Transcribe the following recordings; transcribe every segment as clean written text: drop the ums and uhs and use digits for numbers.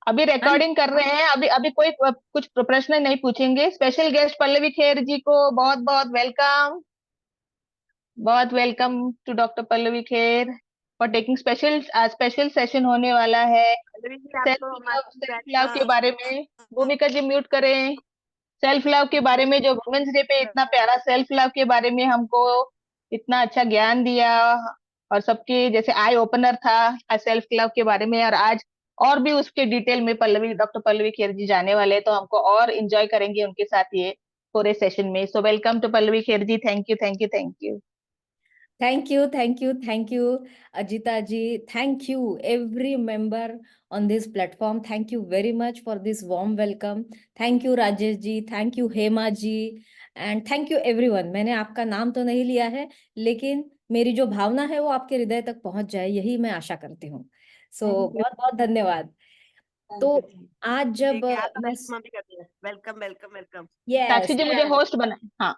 अभी हाँ रिकॉर्डिंग कर रहे हैं। अभी अभी कोई कुछ प्रश्न नहीं पूछेंगे। स्पेशल गेस्ट पल्लवी खेर जी को बहुत बहुत वेलकम। बहुत welcome to doctor Pallavi Kher for taking special session होने वाला है। पल्लवी जी, सेल्फ आपको लव, हमारी सेल्फ बैच लव का के बारे में। भूमिका जी म्यूट करें। सेल्फ लव के बारे में, जो वुमेन्स डे पे इतना प्यारा सेल्फ लव के बारे में हमको इतना अच्छा ज्ञान दिया, और सबके जैसे आई ओपनर था सेल्फ लव के बारे में। और आज और भी उसके डिटेल में डॉक्टर पल्लवी खेर जी जाने वाले हैं, तो हमको और इंजॉय करेंगे उनके साथ ये पूरे सेशन में। So welcome to Pallavi Kher ji. Thank you, thank you, thank you. Thank you, thank you, thank you Ajita ji. Thank you every member on this platform. Thank you very much for this warm welcome. Thank you Rajesh ji, thank you Hema ji, and thank you everyone. मैंने आपका नाम तो नहीं लिया है, लेकिन मेरी जो भावना है वो आपके हृदय तक पहुंच जाए, यही मैं आशा करती हूँ। थैंक यू, बहुत बहुत धन्यवाद। थैंक तो यू। आज जब ठीक है, आप मैं वेलकम भी करते हैं। Welcome welcome welcome. यस साक्षी जी मुझे होस्ट बनाए। हाँ।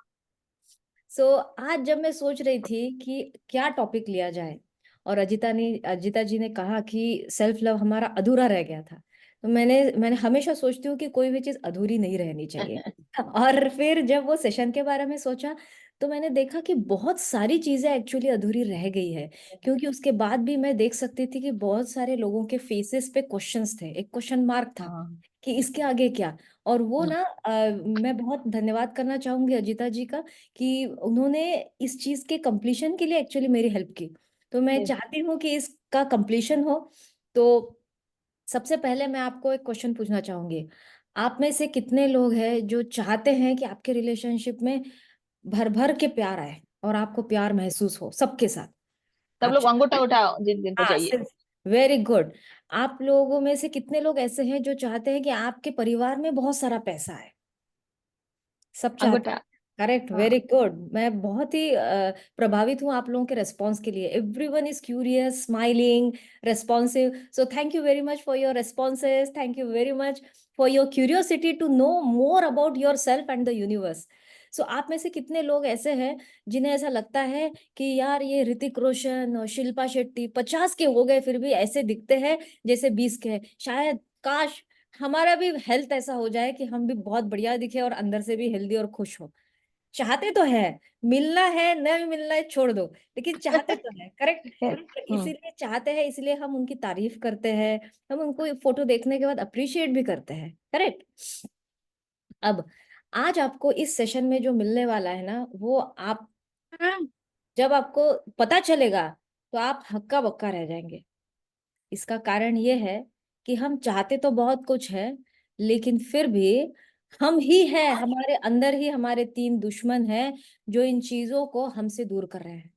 सो आज जब मैं सोच रही थी कि क्या टॉपिक लिया जाए, और अजिता जी ने कहा कि सेल्फ लव हमारा अधूरा रह गया था, तो मैंने हमेशा सोचती हूँ कि कोई भी चीज अधूरी नहीं रहनी चाहिए। और फिर जब वो सेशन के बारे में सोचा, तो मैंने देखा कि बहुत सारी चीजें एक्चुअली अधूरी रह गई है। क्योंकि उसके बाद भी मैं देख सकती थी कि बहुत सारे लोगों के फेसेस पे क्वेश्चंस थे, एक क्वेश्चन मार्क था हाँ। कि इसके आगे क्या। और वो ना मैं बहुत धन्यवाद करना चाहूंगी अजिता जी का, कि उन्होंने इस चीज के कंप्लीशन के लिए एक्चुअली मेरी हेल्प की। तो मैं Yes. चाहती हूँ कि इसका कंप्लीशन हो। तो सबसे पहले मैं आपको एक क्वेश्चन पूछना चाहूंगी। आप में से कितने लोग हैं जो चाहते हैं कि आपके रिलेशनशिप में भर भर के प्यार आए और आपको प्यार महसूस हो सबके साथ? सब आप लोग अंगूठा उठाओ जिन जिनको हाँ, चाहिए। सिर्फ वेरी गुड। आप लोगों में से कितने लोग ऐसे हैं जो चाहते हैं कि आपके परिवार में बहुत सारा पैसा है? सब चाहते अंगूठा। हैं। करेक्ट, हाँ। Very good. मैं बहुत ही प्रभावित हूँ आप लोगों के रेस्पॉन्स के लिए। Everyone is curious, smiling, responsive. So thank you very much for your responses, thank you very much for your curiosity to know more about your self and the universe. So आप में से कितने लोग ऐसे हैं जिन्हें ऐसा लगता है कि यार ये ऋतिक रोशन और शिल्पा शेट्टी 50 के हो गए फिर भी ऐसे दिखते हैं जैसे 20 के हैं? शायद, काश हमारा भी हेल्थ ऐसा हो जाए कि हम भी बहुत बढ़िया दिखे और अंदर से भी हेल्दी और खुश हो। चाहते तो है, मिलना है नहीं मिलना है छोड़ दो, लेकिन चाहते तो है। करेक्ट। हम्म। इसीलिए चाहते हैं, इसलिए हम उनकी तारीफ करते हैं, हम उनको फोटो देखने के बाद अप्रिशिएट भी करते हैं। करेक्ट। अब आज आपको इस सेशन में जो मिलने वाला है ना, वो आप जब आपको पता चलेगा तो आप हक्का बक्का रह जाएंगे। इसका कारण ये है कि हम चाहते तो बहुत कुछ है, लेकिन फिर भी हम ही है, हमारे अंदर ही हमारे तीन दुश्मन हैं जो इन चीजों को हमसे दूर कर रहे हैं।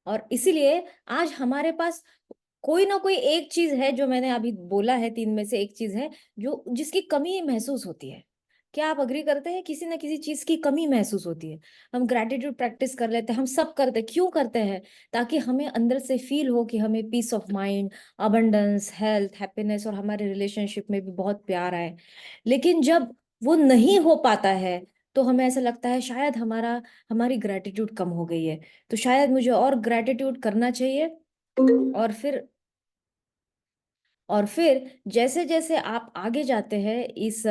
और इसीलिए आज हमारे पास कोई ना कोई एक चीज है, जो मैंने अभी बोला है, तीन में से एक चीज है जो जिसकी कमी महसूस होती है। क्या आप अग्री करते हैं? किसी ना किसी चीज की कमी महसूस होती है। हम ग्रेटिट्यूड प्रैक्टिस कर लेते हैं, हम सब करते हैं। क्यों करते हैं? ताकि हमें अंदर से फील हो कि हमें peace of mind, abundance, health, happiness और हमारे रिलेशनशिप में भी बहुत प्यार आए। लेकिन जब वो नहीं हो पाता है, तो हमें ऐसा लगता है शायद हमारी ग्रेटिट्यूड कम हो गई है, तो शायद मुझे और ग्रेटिट्यूड करना चाहिए। और फिर जैसे जैसे आप आगे जाते हैं इस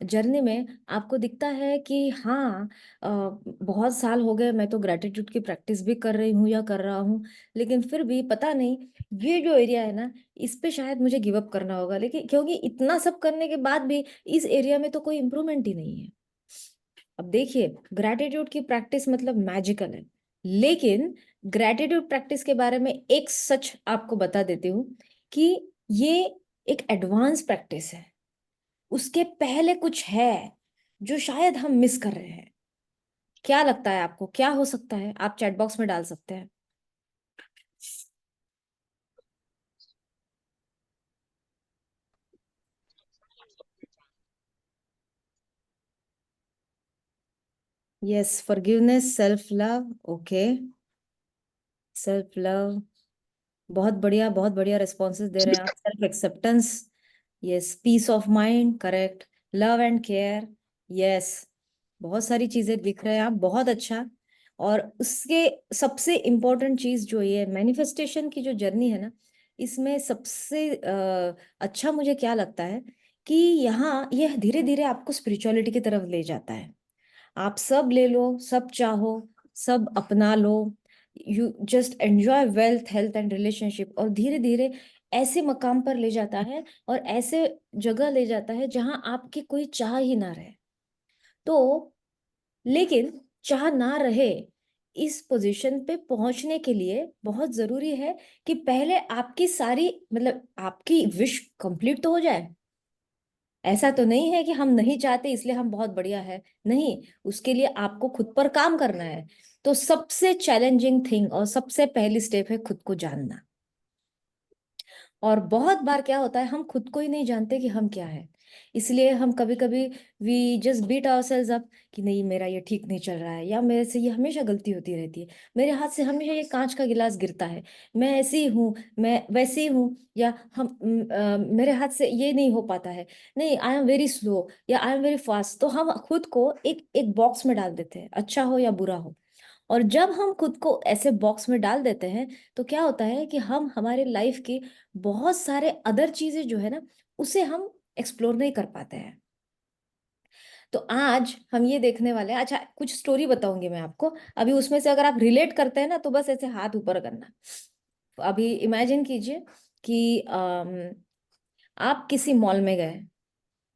जर्नी में, आपको दिखता है कि हाँ, बहुत साल हो गए मैं तो ग्रेटिट्यूड की प्रैक्टिस भी कर रही हूँ या कर रहा हूँ, लेकिन फिर भी पता नहीं, ये जो एरिया है ना, इस पे शायद मुझे गिव अप करना होगा। लेकिन क्योंकि इतना सब करने के बाद भी इस एरिया में तो कोई इम्प्रूवमेंट ही नहीं है। अब देखिए, ग्रेटिट्यूड की प्रैक्टिस मतलब मैजिकल है, लेकिन ग्रेटिट्यूड प्रैक्टिस के बारे में एक सच आपको बता देती हूँ कि ये एक एडवांस प्रैक्टिस है। उसके पहले कुछ है जो शायद हम मिस कर रहे हैं। क्या लगता है आपको, क्या हो सकता है? आप चैट बॉक्स में डाल सकते हैं। Yes, forgiveness, self love. Okay, self love, बहुत बढ़िया रिस्पॉन्सेज दे रहे हैं आप। Self acceptance, yes. Peace of mind, correct. Love and care, yes. बहुत सारी चीजें लिख रहे हैं आप, बहुत अच्छा। और उसके सबसे इम्पोर्टेंट चीज जो ये मैनिफेस्टेशन की जो जर्नी है ना, इसमें सबसे अच्छा मुझे क्या लगता है कि यहाँ यह धीरे धीरे आपको स्पिरिचुअलिटी की तरफ ले जाता है। आप सब ले लो, सब चाहो, सब अपना लो, you just enjoy wealth, health and relationship, और धीरे धीरे ऐसे मकाम पर ले जाता है और ऐसे जगह ले जाता है जहां आपकी कोई चाह ही ना रहे। तो लेकिन चाह ना रहे, इस पोजीशन पे पहुंचने के लिए बहुत जरूरी है कि पहले आपकी सारी मतलब आपकी विश कंप्लीट तो हो जाए। ऐसा तो नहीं है कि हम नहीं चाहते इसलिए हम बहुत बढ़िया है, नहीं, उसके लिए आपको खुद पर काम करना है। तो सबसे चैलेंजिंग थिंग और सबसे पहली स्टेप है खुद को जानना। और बहुत बार क्या होता है, हम खुद को ही नहीं जानते कि हम क्या है, इसलिए हम कभी कभी we just beat ourselves up कि नहीं मेरा ये ठीक नहीं चल रहा है, या मेरे से ये हमेशा गलती होती रहती है, मेरे हाथ से हमेशा ये कांच का गिलास गिरता है, मैं ऐसी हूँ, मैं वैसी हूँ, या मेरे हाथ से ये नहीं हो पाता है, नहीं आई एम वेरी स्लो या आई एम वेरी फास्ट। तो हम खुद को एक एक बॉक्स में डाल देते हैं, अच्छा हो या बुरा हो। और जब हम खुद को ऐसे बॉक्स में डाल देते हैं तो क्या होता है कि हम हमारे लाइफ की बहुत सारे अदर चीजें जो है ना, उसे हम एक्सप्लोर नहीं कर पाते हैं। तो आज हम ये देखने वाले हैं, अच्छा कुछ स्टोरी बताऊंगी मैं आपको, अभी उसमें से अगर आप रिलेट करते हैं ना तो बस ऐसे हाथ ऊपर करना। तो अभी इमेजिन कीजिए कि आप किसी मॉल में गए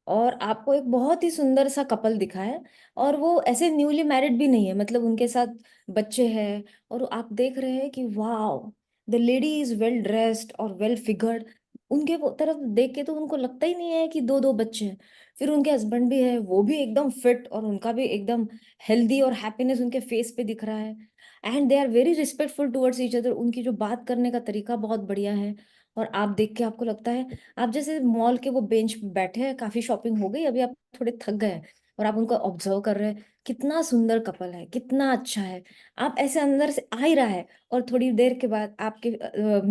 और आपको एक बहुत ही सुंदर सा कपल दिखा है, और वो ऐसे न्यूली मैरिड भी नहीं है, मतलब उनके साथ बच्चे हैं, और आप देख रहे हैं कि वाह, the lady is well dressed और वेल फिगर्ड। उनके वो तरफ देख के तो उनको लगता ही नहीं है कि दो दो बच्चे हैं। फिर उनके हस्बैंड भी है, वो भी एकदम फिट, और उनका भी एकदम हेल्दी, और हैप्पीनेस उनके फेस पे दिख रहा है। And they are very respectful towards each other, उनकी जो बात करने का तरीका बहुत बढ़िया है। और आप देख के आपको लगता है, आप जैसे मॉल के वो बेंच पे बैठे हैं, काफी शॉपिंग हो गई, अभी आप थोड़े थक गए हैं, और आप उनको ऑब्जर्व कर रहे हैं, कितना सुंदर कपल है, कितना अच्छा है। आप ऐसे अंदर से आ ही रहा है, और थोड़ी देर के बाद आपके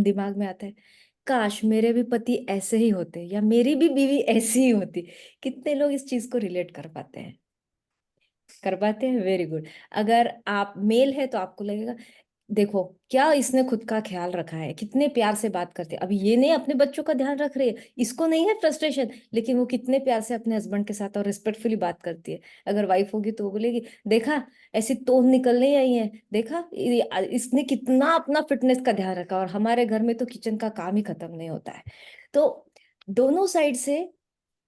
दिमाग में आता है, काश मेरे भी पति ऐसे ही होते, या मेरी भी बीवी ऐसी ही होती। कितने लोग इस चीज को रिलेट कर पाते हैं? कर पाते हैं, वेरी गुड। अगर आप मेल है तो आपको लगेगा, देखो क्या इसने खुद का ख्याल रखा है, कितने प्यार से बात करते हैं, अभी ये नहीं अपने बच्चों का ध्यान रख रही है, इसको नहीं है फ्रस्ट्रेशन, लेकिन वो कितने प्यार से अपने हस्बैंड के साथ और रिस्पेक्टफुली बात करती है। अगर वाइफ होगी तो वो बोलेगी, देखा ऐसी तोंद निकल नहीं आई है, देखा इसने कितना अपना फिटनेस का ध्यान रखा, और हमारे घर में तो किचन का काम ही खत्म नहीं होता है। तो दोनों साइड से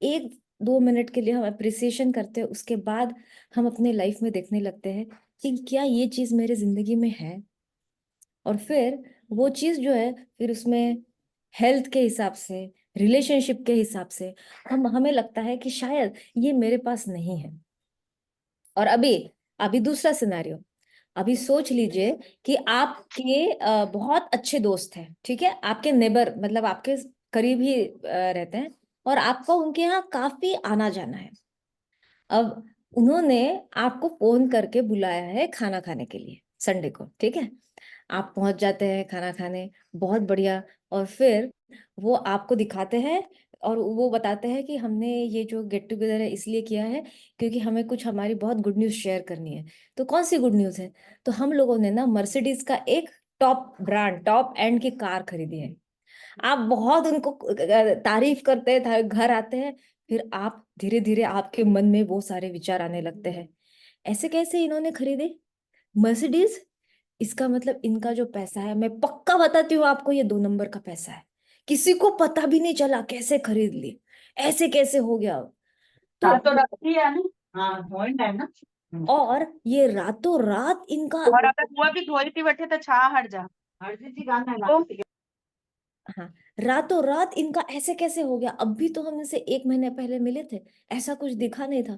1-2 मिनट के लिए हम अप्रिसिएशन करते हैं, उसके बाद हम अपने लाइफ में देखने लगते हैं कि क्या ये चीज मेरे जिंदगी में है। और फिर वो चीज जो है, फिर उसमें हेल्थ के हिसाब से, रिलेशनशिप के हिसाब से हमें लगता है कि शायद ये मेरे पास नहीं है। और अभी अभी दूसरा सिनेरियो, अभी सोच लीजिए कि आपके बहुत अच्छे दोस्त हैं, ठीक है, आपके नेबर, मतलब आपके करीब ही रहते हैं, और आपको उनके यहाँ काफी आना जाना है। अब उन्होंने आपको फोन करके बुलाया है खाना खाने के लिए संडे को, ठीक है, आप पहुंच जाते हैं खाना खाने, बहुत बढ़िया। और फिर वो आपको दिखाते हैं, और वो बताते हैं कि हमने ये जो गेट टुगेदर है इसलिए किया है क्योंकि हमें कुछ हमारी बहुत गुड न्यूज़ शेयर करनी है। तो कौन सी गुड न्यूज़ है? तो हम लोगों ने ना मर्सिडीज का एक टॉप ब्रांड, टॉप एंड की कार खरीदी है। आप बहुत उनको तारीफ करते हैं, घर आते हैं, फिर आप धीरे धीरे आपके मन में वो सारे विचार आने लगते हैं, ऐसे कैसे इन्होंने खरीदे मर्सिडीज, इसका मतलब इनका जो पैसा है, मैं पक्का बताती हूँ आपको, ये 2 नंबर का पैसा है, किसी को पता भी नहीं चला कैसे खरीद ली, ऐसे कैसे हो गया। तो रातों रात ही है ना। हाँ पॉइंट है ना। और ये रातों रात इनका, और अगर हुआ भी धोई थी बैठे तो छा हट जा, हट जी गाना है तो हाँ, रातों रात इनका ऐसे कैसे हो गया, अब भी तो हम इनसे 1 महीने पहले मिले थे, ऐसा कुछ दिखा नहीं था।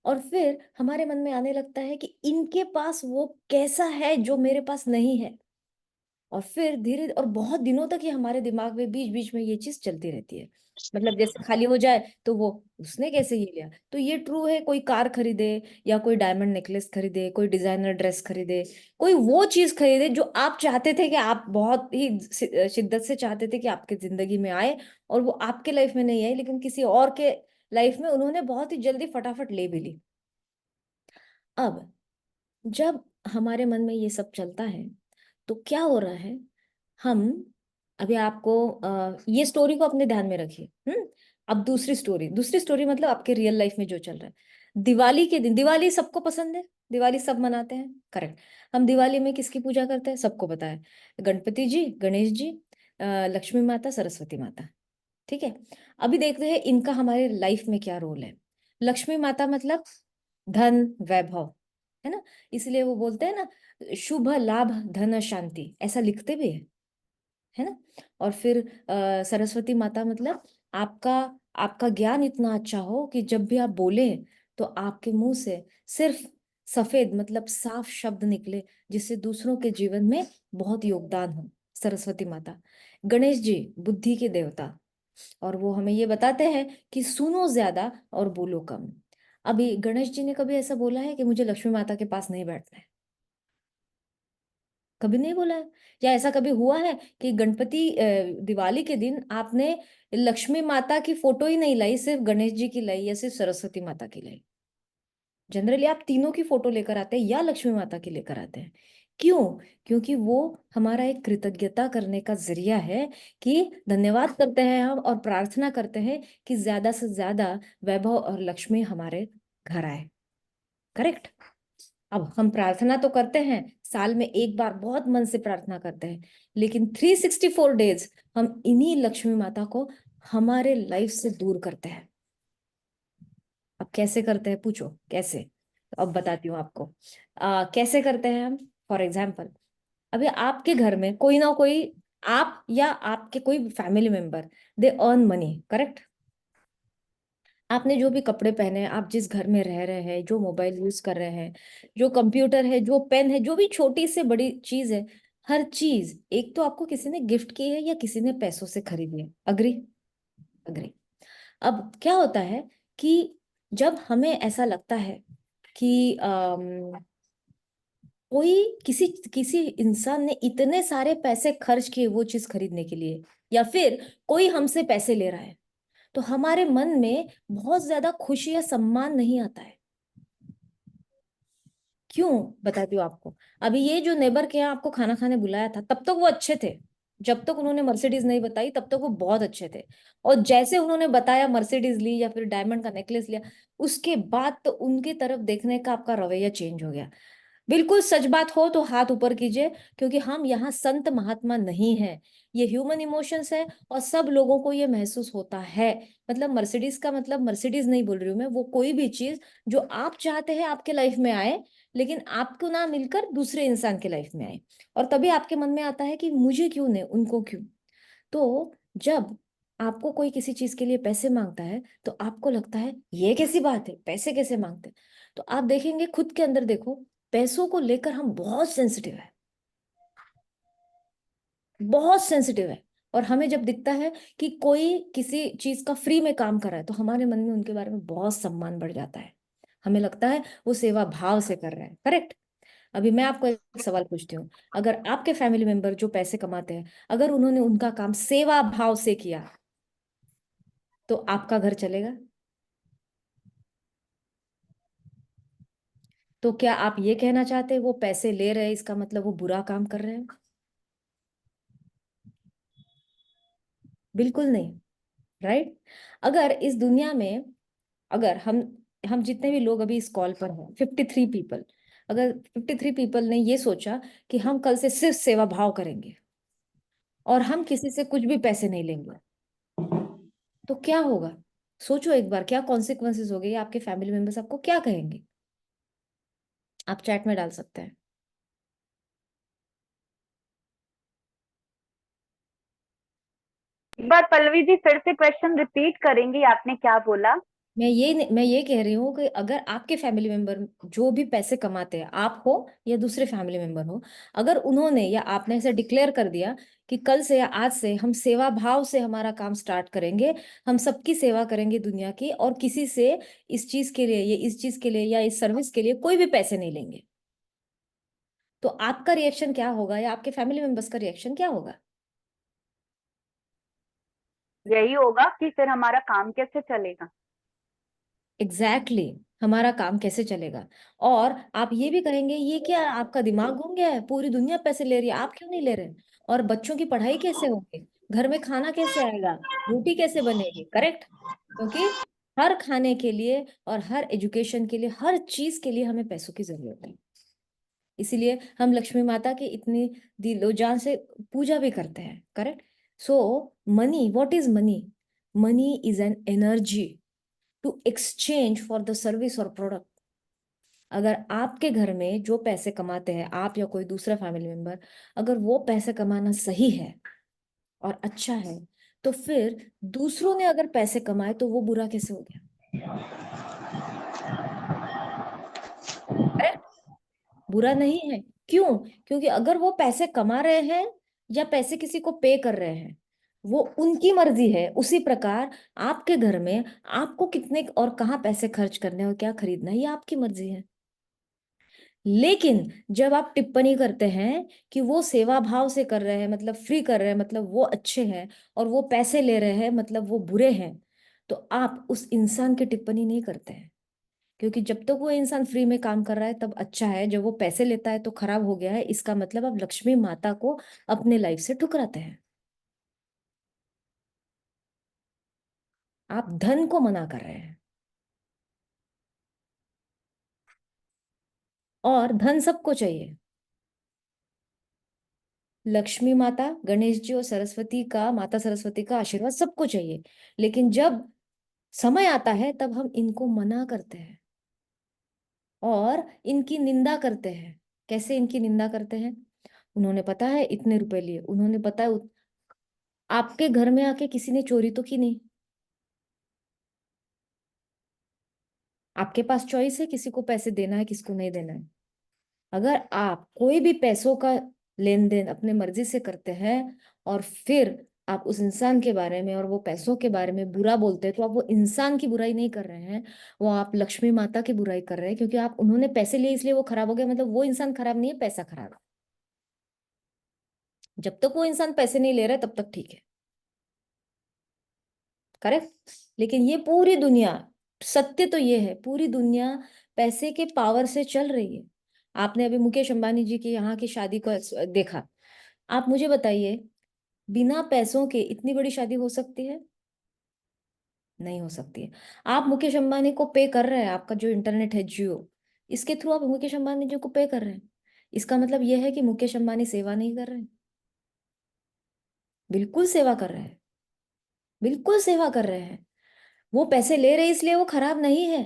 और फिर हमारे मन में आने लगता है कि इनके पास वो कैसा है जो मेरे पास नहीं है। और फिर धीरे और बहुत दिनों तक ये हमारे दिमाग में बीच बीच में ये चीज चलती रहती है, मतलब जैसे खाली हो जाए तो वो, उसने कैसे ये लिया। तो ये ट्रू है, कोई कार खरीदे, या कोई डायमंड नेकलेस खरीदे, कोई डिजाइनर ड्रेस खरीदे, कोई वो चीज खरीदे जो आप चाहते थे कि आप बहुत ही शिद्दत से चाहते थे कि आपके जिंदगी में आए, और वो आपके लाइफ में नहीं आई, लेकिन किसी और के लाइफ में उन्होंने बहुत ही जल्दी फटाफट ले भी ली। अब जब हमारे मन में ये सब चलता है तो क्या हो रहा है, हम अभी आपको ये स्टोरी को अपने ध्यान में रखिए। अब दूसरी स्टोरी मतलब आपके रियल लाइफ में जो चल रहा है। दिवाली के दिन, दिवाली सबको पसंद है, दिवाली सब मनाते हैं, करेक्ट। हम दिवाली में किसकी पूजा करते हैं, सबको पता है, गणपति जी, गणेश जी, लक्ष्मी माता, सरस्वती माता, ठीक है। अभी देखते हैं इनका हमारे लाइफ में क्या रोल है। लक्ष्मी माता मतलब धन, वैभव, है ना। इसलिए वो बोलते हैं ना, शुभ लाभ धन शांति, ऐसा लिखते भी है ना। और फिर सरस्वती माता मतलब आपका आपका ज्ञान इतना अच्छा हो कि जब भी आप बोले तो आपके मुंह से सिर्फ सफेद मतलब साफ शब्द निकले, जिससे दूसरों के जीवन में बहुत योगदान हो, सरस्वती माता। गणेश जी बुद्धि के देवता, और वो हमें ये बताते हैं कि सुनो ज्यादा और बोलो कम। अभी गणेश जी ने कभी ऐसा बोला है कि मुझे लक्ष्मी माता के पास नहीं बैठना है? कभी नहीं बोला है। या ऐसा कभी हुआ है कि गणपति दिवाली के दिन आपने लक्ष्मी माता की फोटो ही नहीं लाई, सिर्फ गणेश जी की लाई या सिर्फ सरस्वती माता की लाई? जनरली आप तीनों की फोटो लेकर आते हैं या लक्ष्मी माता की लेकर आते हैं। क्यों? क्योंकि वो हमारा एक कृतज्ञता करने का जरिया है कि धन्यवाद करते हैं हम और प्रार्थना करते हैं कि ज्यादा से ज्यादा वैभव और लक्ष्मी हमारे घर आए, करेक्ट। अब हम प्रार्थना तो करते हैं, साल में एक बार बहुत मन से प्रार्थना करते हैं, लेकिन 364 डेज हम इन्हीं लक्ष्मी माता को हमारे लाइफ से दूर करते हैं। अब कैसे करते हैं, पूछो कैसे, तो अब बताती हूँ आपको। कैसे करते हैं हम। फॉर एग्जाम्पल, अभी आपके घर में कोई ना कोई, आप या आपके कोई family member, they earn money, correct. आपने जो भी कपड़े पहने हैं, आप जिस घर में रह रहे हैं, जो मोबाइल यूज कर रहे हैं, जो कंप्यूटर है, जो पेन है, जो भी छोटी से बड़ी चीज है, हर चीज एक तो आपको किसी ने गिफ्ट की है या किसी ने पैसों से खरीदी है। अग्री? अग्री। अब क्या होता है कि जब हमें ऐसा लगता है कि कोई किसी किसी इंसान ने इतने सारे पैसे खर्च किए वो चीज खरीदने के लिए, या फिर कोई हमसे पैसे ले रहा है, तो हमारे मन में बहुत ज्यादा खुशी या सम्मान नहीं आता है। क्यों? बताती हूँ आपको। अभी ये जो नेबर के यहाँ आपको खाना खाने बुलाया था, तब तक वो अच्छे थे, जब तक उन्होंने मर्सिडीज नहीं बताई तब तक वो बहुत अच्छे थे। और जैसे उन्होंने बताया, मर्सिडीज ली या फिर डायमंड का नेकलेस लिया, उसके बाद तो उनकी तरफ देखने का आपका रवैया चेंज हो गया। बिल्कुल सच बात हो तो हाथ ऊपर कीजिए, क्योंकि हम यहाँ संत महात्मा नहीं हैं, ये ह्यूमन इमोशंस है और सब लोगों को ये महसूस होता है। मतलब मर्सिडीज का मतलब मर्सिडीज नहीं बोल रही हूँ मैं, वो कोई भी चीज जो आप चाहते हैं आपके लाइफ में आए, लेकिन आपको ना मिलकर दूसरे इंसान के लाइफ में आए, और तभी आपके मन में आता है कि मुझे क्यों नहीं, उनको क्यों। तो जब आपको कोई किसी चीज के लिए पैसे मांगता है तो आपको लगता है ये कैसी बात है, पैसे कैसे मांगते हैं। तो आप देखेंगे खुद के अंदर, देखो, पैसों को लेकर हम बहुत सेंसिटिव है, बहुत सेंसिटिव है। और हमें जब दिखता है कि कोई किसी चीज का फ्री में काम कर रहा है, तो हमारे मन में उनके बारे में बहुत सम्मान बढ़ जाता है, हमें लगता है वो सेवा भाव से कर रहा है, करेक्ट। अभी मैं आपको एक सवाल पूछती हूँ, अगर आपके फैमिली मेंबर जो पैसे कमाते हैं, अगर उन्होंने उनका काम सेवा भाव से किया, तो आपका घर चलेगा? तो क्या आप ये कहना चाहते हैं वो पैसे ले रहे हैं इसका मतलब वो बुरा काम कर रहे हैं? बिल्कुल नहीं, राइट। अगर इस दुनिया में, अगर हम जितने भी लोग अभी इस कॉल पर हैं, 53 पीपल, अगर 53 पीपल ने ये सोचा कि हम कल से सिर्फ सेवा भाव करेंगे और हम किसी से कुछ भी पैसे नहीं लेंगे, तो क्या होगा? सोचो एक बार, क्या कॉन्सिक्वेंसेस हो गए, आपके फैमिली मेंबर्स आपको क्या कहेंगे? आप चैट में डाल सकते हैं। एक बार पल्लवी जी फिर से क्वेश्चन रिपीट करेंगी, आपने क्या बोला? मैं ये कह रही हूँ कि अगर आपके फैमिली मेंबर जो भी पैसे कमाते हैं, आप हो या दूसरे फैमिली मेंबर हो, अगर उन्होंने या आपने ऐसे डिक्लेयर कर दिया कि कल से या आज से हम सेवा भाव से हमारा काम स्टार्ट करेंगे, हम सबकी सेवा करेंगे दुनिया की, और किसी से इस चीज के लिए, ये इस चीज के लिए या इस सर्विस के लिए कोई भी पैसे नहीं लेंगे, तो आपका रिएक्शन क्या होगा या आपके फैमिली मेंबर्स का रिएक्शन क्या होगा? यही होगा कि फिर हमारा काम कैसे चलेगा। एग्जैक्टली हमारा काम कैसे चलेगा। और आप ये भी कहेंगे ये क्या आपका दिमाग घूम गया है, पूरी दुनिया पैसे ले रही है, आप क्यों नहीं ले रहे। और बच्चों की पढ़ाई कैसे होगी, घर में खाना कैसे आएगा, रोटी कैसे बनेगी, करेक्ट। क्योंकि हर खाने के लिए और हर एजुकेशन के लिए, हर चीज के लिए हमें पैसों की जरूरत है। इसीलिए हम लक्ष्मी माता की इतनी दिलो जान से पूजा भी करते हैं, correct. So money, what is money? Money is an energy to exchange for the service और प्रोडक्ट। अगर आपके घर में जो पैसे कमाते हैं, आप या कोई दूसरा फैमिली मेंबर, अगर वो पैसे कमाना सही है और अच्छा है, तो फिर दूसरों ने अगर पैसे कमाए तो वो बुरा कैसे हो गया? Correct? बुरा नहीं है। क्यों? क्योंकि अगर वो पैसे कमा रहे हैं या पैसे किसी को पे कर रहे हैं, वो उनकी मर्जी है। उसी प्रकार आपके घर में आपको कितने और कहाँ पैसे खर्च करने हैं और क्या खरीदना है, ये आपकी मर्जी है। लेकिन जब आप टिप्पणी करते हैं कि वो सेवा भाव से कर रहे हैं, मतलब फ्री कर रहे हैं, मतलब वो अच्छे हैं, और वो पैसे ले रहे हैं मतलब वो बुरे हैं, तो आप उस इंसान की टिप्पणी नहीं करते हैं। क्योंकि जब तक वो इंसान फ्री में काम कर रहा है तब अच्छा है, जब वो पैसे लेता है तो खराब हो गया है। इसका मतलब आप लक्ष्मी माता को अपने लाइफ से ठुकराते हैं, आप धन को मना कर रहे हैं। और धन सबको चाहिए, लक्ष्मी माता, गणेश जी और सरस्वती का, माता सरस्वती का आशीर्वाद सबको चाहिए। लेकिन जब समय आता है तब हम इनको मना करते हैं और इनकी निंदा करते हैं। कैसे इनकी निंदा करते हैं? उन्होंने पता है इतने रुपए लिए, उन्होंने पता है आपके घर में आके किसी ने चोरी तो की नहीं। आपके पास चॉइस है किसी को पैसे देना है किसको नहीं देना है। अगर आप कोई भी पैसों का लेन देन अपने मर्जी से करते हैं और फिर आप उस इंसान के बारे में और वो पैसों के बारे में बुरा बोलते हैं, तो आप वो इंसान की बुराई नहीं कर रहे हैं, वो आप लक्ष्मी माता की बुराई कर रहे हैं। क्योंकि आप उन्होंने पैसे लिए इसलिए वो खराब हो गया, मतलब वो इंसान खराब नहीं है, पैसा खराब है। जब तक वो इंसान पैसे नहीं ले रहा है तब तक ठीक है, करेक्ट। लेकिन ये पूरी दुनिया, सत्य तो ये है, पूरी दुनिया पैसे के पावर से चल रही है। आपने अभी मुकेश अंबानी जी की यहाँ की शादी को देखा। आप मुझे बताइए, बिना पैसों के इतनी बड़ी शादी हो सकती है? नहीं हो सकती है। आप मुकेश अंबानी को पे कर रहे हैं, आपका जो इंटरनेट है जियो, इसके थ्रू आप मुकेश अंबानी जी को पे कर रहे हैं। इसका मतलब यह है कि मुकेश अंबानी सेवा नहीं कर रहे हैं? बिल्कुल सेवा कर रहे हैं, बिल्कुल सेवा कर रहे हैं। वो पैसे ले रहे हैं इसलिए वो खराब नहीं है।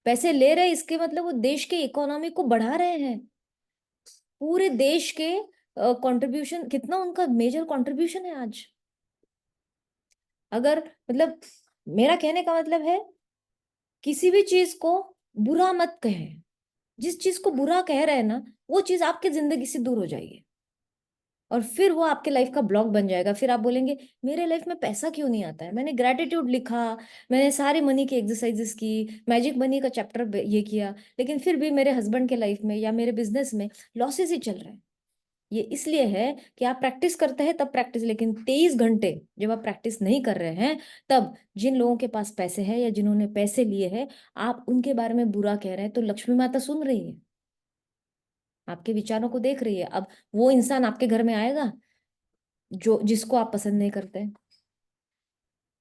पैसे ले रहे हैं इसके मतलब वो देश के इकोनॉमी को बढ़ा रहे हैं। पूरे देश के कंट्रीब्यूशन कितना, उनका मेजर कंट्रीब्यूशन है आज। अगर मतलब मेरा कहने का मतलब है, किसी भी चीज को बुरा मत कहें। जिस चीज को बुरा कह रहे हैं ना, वो चीज आपकी जिंदगी से दूर हो जाएगी और फिर वो आपके लाइफ का ब्लॉक बन जाएगा। फिर आप बोलेंगे मेरे लाइफ में पैसा क्यों नहीं आता है, मैंने ग्रेटिट्यूड लिखा, मैंने सारे मनी की एक्सरसाइजेस की, मैजिक मनी का चैप्टर ये किया, लेकिन फिर भी मेरे हस्बैंड के लाइफ में या मेरे बिजनेस में लॉसेस ही चल रहे हैं। ये इसलिए है कि आप प्रैक्टिस करते हैं तब प्रैक्टिस, लेकिन 23 घंटे जब आप प्रैक्टिस नहीं कर रहे हैं, तब जिन लोगों के पास पैसे हैं या जिन्होंने पैसे लिए हैं, आप उनके बारे में बुरा कह रहे हैं, तो लक्ष्मी माता सुन रही है, आपके विचारों को देख रही है। अब वो इंसान आपके घर में आएगा जो जिसको आप पसंद नहीं करते हैं,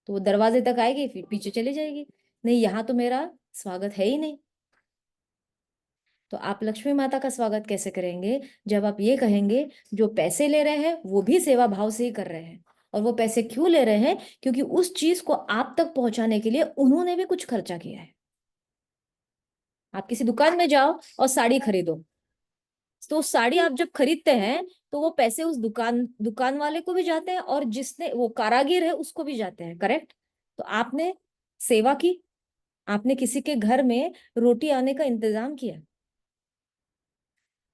तो वो दरवाजे तक आएगी फिर पीछे चली जाएगी। नहीं, यहाँ तो मेरा स्वागत है ही नहीं। तो आप लक्ष्मी माता का स्वागत कैसे करेंगे? जब आप ये कहेंगे जो पैसे ले रहे हैं वो भी सेवा भाव से ही कर रहे हैं। और वो पैसे क्यों ले रहे हैं? क्योंकि उस चीज को आप तक पहुंचाने के लिए उन्होंने भी कुछ खर्चा किया है। आप किसी दुकान में जाओ और साड़ी खरीदो, तो साड़ी आप जब खरीदते हैं तो वो पैसे उस दुकान वाले को भी जाते हैं और जिसने वो कारागिर है उसको भी जाते हैं, करेक्ट। तो आपने सेवा की, आपने किसी के घर में रोटी आने का इंतजाम किया।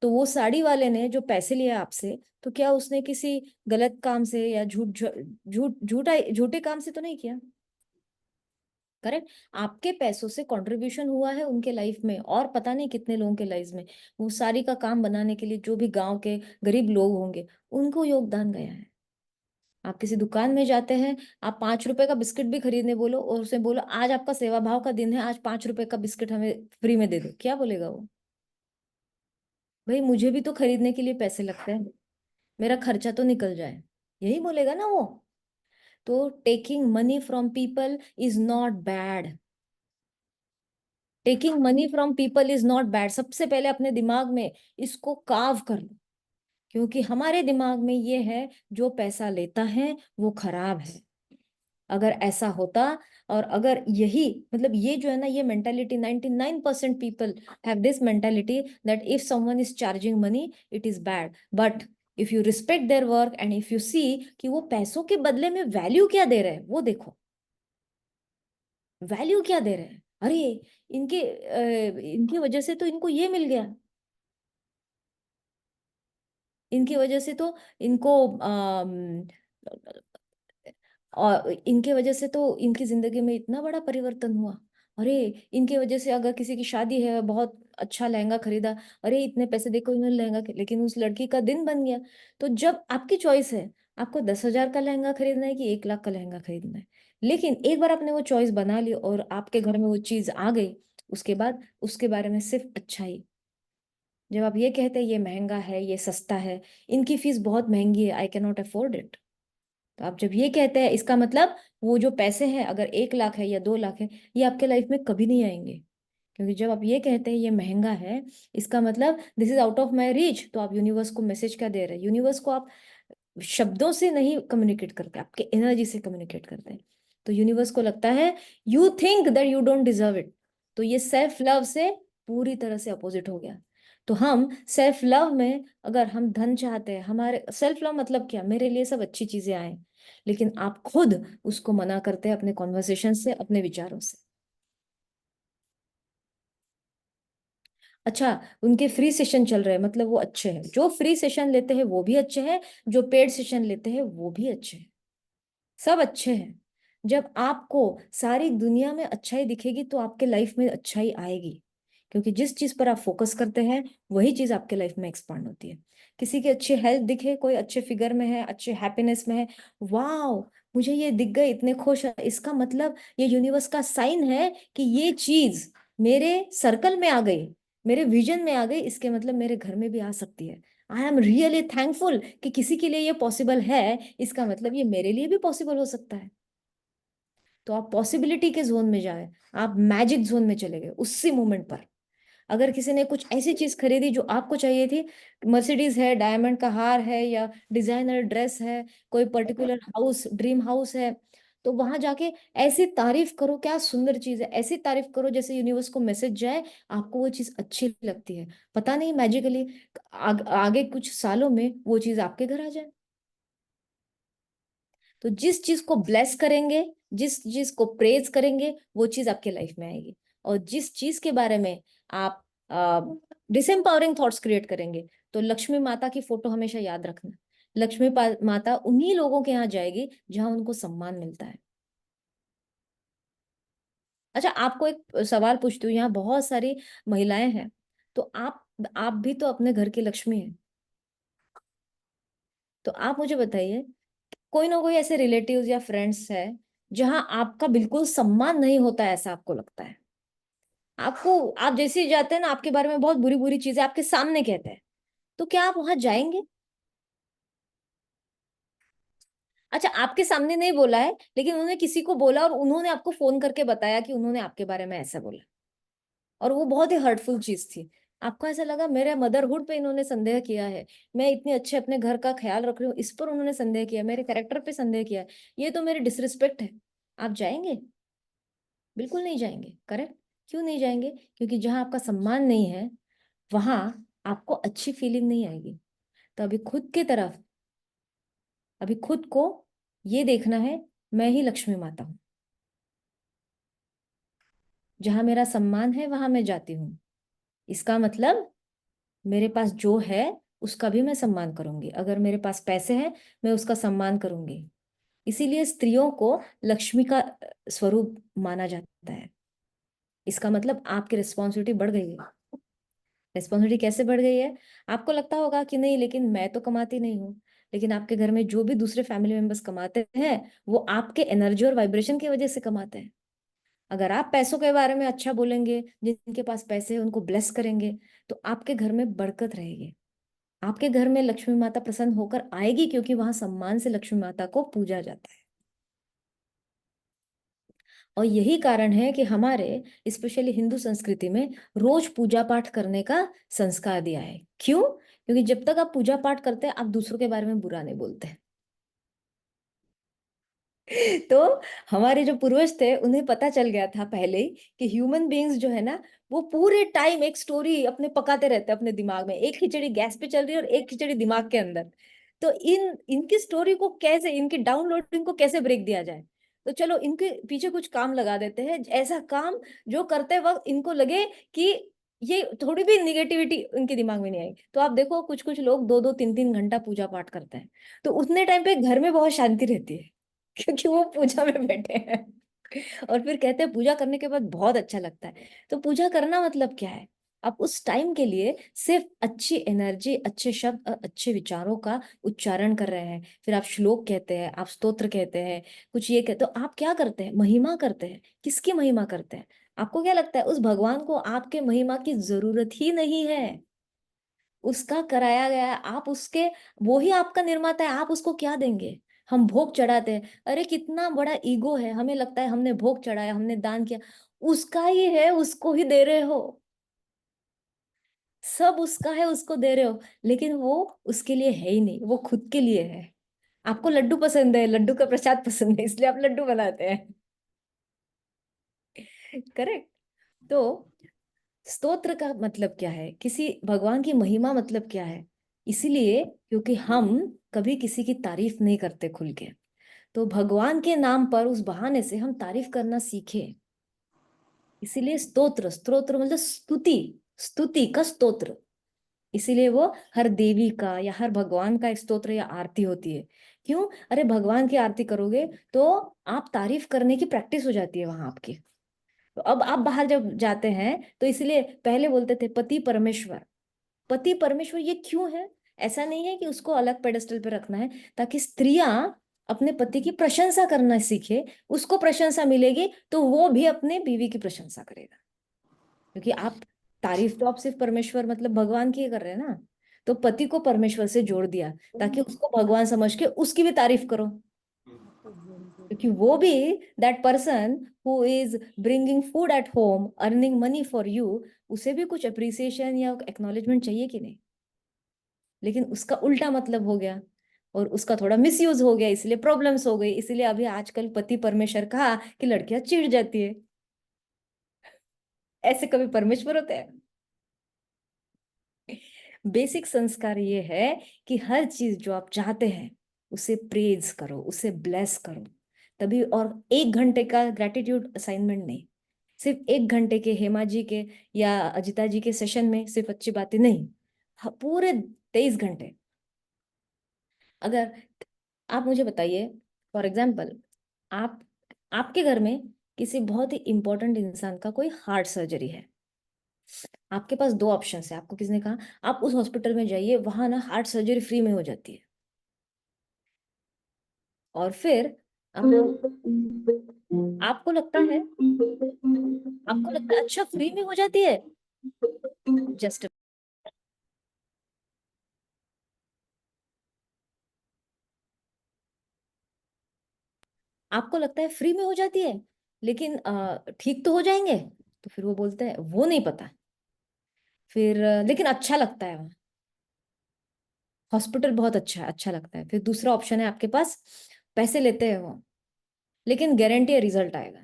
तो वो साड़ी वाले ने जो पैसे लिए आपसे, तो क्या उसने किसी गलत काम से या झूठे काम से तो नहीं किया, करेक्ट। आपके पैसों से कंट्रीब्यूशन हुआ है उनके लाइफ में और पता नहीं कितने लोगों के लाइफ में। वो साड़ी का काम बनाने के लिए जो भी गांव के गरीब लोग होंगे उनको योगदान गया है। आप किसी दुकान में जाते हैं, आप 5 रुपए का बिस्किट भी खरीदने बोलो और उसे बोलो आज आपका सेवा भाव का दिन है, आज 5 रुपए का बिस्किट हमें फ्री में दे दो, क्या बोलेगा वो? भाई मुझे भी तो खरीदने के लिए पैसे लगते हैं, मेरा खर्चा तो निकल जाए, यही बोलेगा ना वो। तो taking money from people is not bad. Taking money from people is not bad. सबसे पहले अपने दिमाग में इसको कार्व कर लो, क्योंकि हमारे दिमाग में ये है जो पैसा लेता है वो खराब है। अगर ऐसा होता, और अगर यही मतलब ये जो है ना, ये mentality 99% people have this mentality that if someone is charging money it is bad. But if you respect their work and if you see कि वो पैसों के बदले में वैल्यू क्या दे रहे हैं, वो देखो वैल्यू क्या दे रहे हैं। अरे इनकी वजह से तो इनको ये मिल गया, इनकी वजह से तो इनको और इनके वजह से तो इनकी जिंदगी में इतना बड़ा परिवर्तन हुआ। अरे इनके वजह से अगर किसी की शादी है, बहुत अच्छा लहंगा खरीदा, अरे इतने पैसे देखो इन्होंने लहंगा लेकिन उस लड़की का दिन बन गया। तो जब आपकी चॉइस है, आपको 10,000 का लहंगा खरीदना है कि 1 लाख का लहंगा खरीदना है, लेकिन एक बार आपने वो चॉइस बना ली और आपके घर में वो चीज आ गई, उसके बाद उसके बारे में सिर्फ अच्छा ही। जब आप ये कहते हैं ये महंगा है, ये सस्ता है, इनकी फीस बहुत महंगी है, I can not afford it, तो आप जब ये कहते हैं इसका मतलब वो जो पैसे हैं, अगर 1 लाख है या 2 लाख है, ये आपके लाइफ में कभी नहीं आएंगे। क्योंकि जब आप ये कहते हैं ये महंगा है, इसका मतलब this is out of my reach, तो आप यूनिवर्स को मैसेज क्या दे रहे हैं? यूनिवर्स को आप शब्दों से नहीं कम्युनिकेट करते, आपके एनर्जी से कम्युनिकेट करते हैं। तो यूनिवर्स को लगता है you think that you don't deserve it. तो ये सेल्फ लव से पूरी तरह से अपोजिट हो गया। तो हम सेल्फ लव में, अगर हम धन चाहते हैं, हमारे सेल्फ लव मतलब क्या, मेरे लिए सब अच्छी चीजें आए, लेकिन आप खुद उसको मना करते हैं अपने कॉन्वर्सेशन से, अपने विचारों से। अच्छा, उनके फ्री सेशन चल रहे हैं मतलब वो अच्छे हैं, जो फ्री सेशन लेते हैं वो भी अच्छे हैं, जो पेड सेशन लेते हैं वो भी अच्छे हैं, सब अच्छे हैं। जब आपको सारी दुनिया में अच्छाई दिखेगी तो आपके लाइफ में अच्छाई आएगी, क्योंकि जिस चीज पर आप फोकस करते हैं वही चीज आपके लाइफ में एक्सपांड होती है। किसी की अच्छी हेल्थ दिखे, कोई अच्छे फिगर में है, अच्छे हैप्पीनेस में है, वाओ मुझे ये दिख गए, इतने खुश है, इसका मतलब ये यूनिवर्स का साइन है कि ये चीज मेरे सर्कल में आ गई, मेरे विजन में आ गई, इसके मतलब मेरे घर में भी आ सकती है। आई एम रियली थैंकफुल कि किसी के लिए ये पॉसिबल है, इसका मतलब ये मेरे लिए भी पॉसिबल हो सकता है। तो आप पॉसिबिलिटी के जोन में जाए, आप मैजिक जोन में चले गए उसी मोमेंट पर। अगर किसी ने कुछ ऐसी चीज खरीदी जो आपको चाहिए थी, मर्सिडीज है, डायमंड का हार है, या डिजाइनर ड्रेस है, कोई पर्टिकुलर हाउस, ड्रीम हाउस है, तो वहां जाके ऐसी तारीफ करो, क्या सुंदर चीज है, ऐसी तारीफ करो जैसे यूनिवर्स को मैसेज जाए आपको वो चीज अच्छी लगती है। पता नहीं मैजिकली आगे कुछ सालों में वो चीज आपके घर आ जाए। तो जिस चीज को ब्लेस करेंगे, जिस चीज को प्रेज करेंगे, वो चीज आपके लाइफ में आएगी। और जिस चीज के बारे में आप डिसएम्पावरिंग थॉट्स क्रिएट करेंगे, तो लक्ष्मी माता की फोटो हमेशा याद रखना, लक्ष्मी माता उन्हीं लोगों के यहाँ जाएगी जहां उनको सम्मान मिलता है। अच्छा, आपको एक सवाल पूछती हूँ, यहाँ बहुत सारी महिलाएं हैं, तो आप भी तो अपने घर की लक्ष्मी हैं। तो आप मुझे बताइए, कोई ना कोई ऐसे रिलेटिव्स या फ्रेंड्स है जहां आपका बिल्कुल सम्मान नहीं होता है, ऐसा आपको लगता है? आपको, आप जैसे ही जाते हैं ना, आपके बारे में बहुत बुरी बुरी चीजें आपके सामने कहते हैं, तो क्या आप वहां जाएंगे? अच्छा, आपके सामने नहीं बोला है, लेकिन उन्होंने किसी को बोला और उन्होंने आपको फोन करके बताया कि उन्होंने आपके बारे में ऐसा बोला, और वो बहुत ही हर्टफुल चीज थी। आपको ऐसा लगा मेरे मदरहुड पे इन्होंने संदेह किया है, मैं इतने अच्छे अपने घर का ख्याल रख रही हूँ, इस पर उन्होंने संदेह किया, मेरे कैरेक्टर पे संदेह किया, ये तो मेरी डिसरिस्पेक्ट है। आप जाएंगे? बिल्कुल नहीं जाएंगे, करेक्ट। क्यों नहीं जाएंगे? क्योंकि जहां आपका सम्मान नहीं है वहां आपको अच्छी फीलिंग नहीं आएगी। तो अभी खुद की तरफ, अभी खुद को ये देखना है, मैं ही लक्ष्मी माता हूँ, जहां मेरा सम्मान है वहां मैं जाती हूँ, इसका मतलब मेरे पास जो है उसका भी मैं सम्मान करूंगी, अगर मेरे पास पैसे हैं मैं उसका सम्मान करूंगी। इसीलिए स्त्रियों को लक्ष्मी का स्वरूप माना जाता है। इसका मतलब आपकी रिस्पॉन्सिबिलिटी बढ़ गई है। रिस्पॉन्सिबिलिटी कैसे बढ़ गई है? आपको लगता होगा कि नहीं लेकिन मैं तो कमाती नहीं हूँ, लेकिन आपके घर में जो भी दूसरे फैमिली मेंबर्स कमाते हैं वो आपके एनर्जी और वाइब्रेशन की वजह से कमाते हैं। अगर आप पैसों के बारे में अच्छा बोलेंगे, जिनके पास पैसे हैं उनको ब्लेस करेंगे, तो आपके घर में बरकत रहेगी। आपके घर में लक्ष्मी माता प्रसन्न होकर आएगी, क्योंकि वहां सम्मान से लक्ष्मी माता को पूजा जाता है। और यही कारण है कि हमारे स्पेशली हिंदू संस्कृति में रोज पूजा पाठ करने का संस्कार दिया है। क्यों? क्योंकि जब तक आप पूजा पाठ करते हैं आप दूसरों के बारे में बुरा नहीं बोलते। तो हमारे जो पूर्वज थे उन्हें पता चल गया था पहले ही कि ह्यूमन बीइंग्स जो है ना, वो पूरे टाइम एक स्टोरी अपने पकाते रहते हैं अपने दिमाग में। एक खिचड़ी गैस पे चल रही है और एक खिचड़ी दिमाग के अंदर। तो इनकी स्टोरी को कैसे, इनकी डाउनलोडिंग को कैसे ब्रेक दिया जाए? तो चलो इनके पीछे कुछ काम लगा देते हैं, ऐसा काम जो करते वक्त इनको लगे कि ये थोड़ी भी निगेटिविटी उनके दिमाग में नहीं आई। तो आप देखो कुछ कुछ लोग 2-2 3-3 घंटा पूजा पाठ करते हैं, तो उतने टाइम पे घर में बहुत शांति रहती है क्योंकि वो पूजा में बैठे हैं। और फिर कहते हैं पूजा करने के बाद बहुत अच्छा लगता है। तो पूजा करना मतलब क्या है? आप उस टाइम के लिए सिर्फ अच्छी एनर्जी, अच्छे शब्द और अच्छे विचारों का उच्चारण कर रहे हैं। फिर आप श्लोक कहते हैं, आप स्तोत्र कहते हैं, कुछ ये कहते, तो आप क्या करते हैं? महिमा करते हैं। किसकी महिमा करते हैं? आपको क्या लगता है उस भगवान को आपके महिमा की जरूरत ही नहीं है? उसका कराया गया है, आप उसके, वो ही आपका निर्माता है, आप उसको क्या देंगे? हम भोग चढ़ाते हैं, अरे कितना बड़ा ईगो है, हमें लगता है हमने भोग चढ़ाया, हमने दान किया। उसका ही है, उसको ही दे रहे हो। सब उसका है, उसको दे रहे हो, लेकिन वो उसके लिए है ही नहीं, वो खुद के लिए है। आपको लड्डू पसंद है, लड्डू का प्रसाद पसंद है, इसलिए आप लड्डू बनाते हैं। करेक्ट? तो स्तोत्र का मतलब क्या है? किसी भगवान की महिमा मतलब क्या है? इसीलिए क्योंकि हम कभी किसी की तारीफ नहीं करते खुल के, तो भगवान के नाम पर उस बहाने से हम तारीफ करना सीखे। इसीलिए स्तोत्र, स्तोत्र मतलब स्तुति, स्तुति का स्तोत्र। इसीलिए वो हर देवी का या हर भगवान का एक स्तोत्र या आरती होती है। क्यों? अरे भगवान की आरती करोगे तो आप तारीफ करने की प्रैक्टिस हो जाती है वहां आपकी। तो अब आप बाहर जब जाते हैं तो इसलिए पहले बोलते थे पति परमेश्वर। पति परमेश्वर ये क्यों है? ऐसा नहीं है कि उसको अलग पेडेस्टल पे रखना है, ताकि स्त्रियां अपने पति की प्रशंसा करना सीखे। उसको प्रशंसा मिलेगी तो वो भी अपने बीवी की प्रशंसा करेगा। क्योंकि आप तारीफ तो आप सिर्फ परमेश्वर मतलब भगवान की ही कर रहे हैं ना। तो पति को परमेश्वर से जोड़ दिया ताकि उसको भगवान समझ के उसकी भी तारीफ करो, क्योंकि वो भी that person who is bringing food at home, earning money for you, उसे भी कुछ अप्रिसिएशन या एक्नॉलेजमेंट चाहिए कि नहीं? लेकिन उसका उल्टा मतलब हो गया और उसका थोड़ा मिसयूज हो गया, इसलिए प्रॉब्लम्स हो गई। इसलिए अभी आजकल पति परमेश्वर कहा कि लड़कियां चिढ़ जाती है। ऐसे कभी परमेश्वर होते हैं? बेसिक संस्कार ये है कि हर चीज जो आप चाहते हैं उसे प्रेज करो, उसे ब्लेस करो तभी। और 1 घंटे का ग्रेटिट्यूड असाइनमेंट नहीं, सिर्फ 1 घंटे के हेमा जी के या अजिता जी के सेशन में सिर्फ अच्छी बातें नहीं, पूरे 23 घंटे। अगर आप मुझे बताइए, फॉर एग्जाम्पल, आप आपके घर में किसी बहुत ही इंपॉर्टेंट इंसान का कोई हार्ट सर्जरी है। आपके पास 2 ऑप्शन है, आपको किसने कहा आप उस हॉस्पिटल में जाइए, वहां ना हार्ट सर्जरी फ्री में हो जाती है। और फिर आपको लगता है, अच्छा फ्री में हो जाती है, जस्ट आपको लगता है फ्री में हो जाती है, लेकिन ठीक तो हो जाएंगे? तो फिर वो बोलते हैं वो नहीं पता। फिर लेकिन अच्छा लगता है, वहाँ हॉस्पिटल बहुत अच्छा है, अच्छा लगता है। फिर दूसरा ऑप्शन है आपके पास, पैसे लेते हैं वो, लेकिन गारंटी है रिजल्ट आएगा।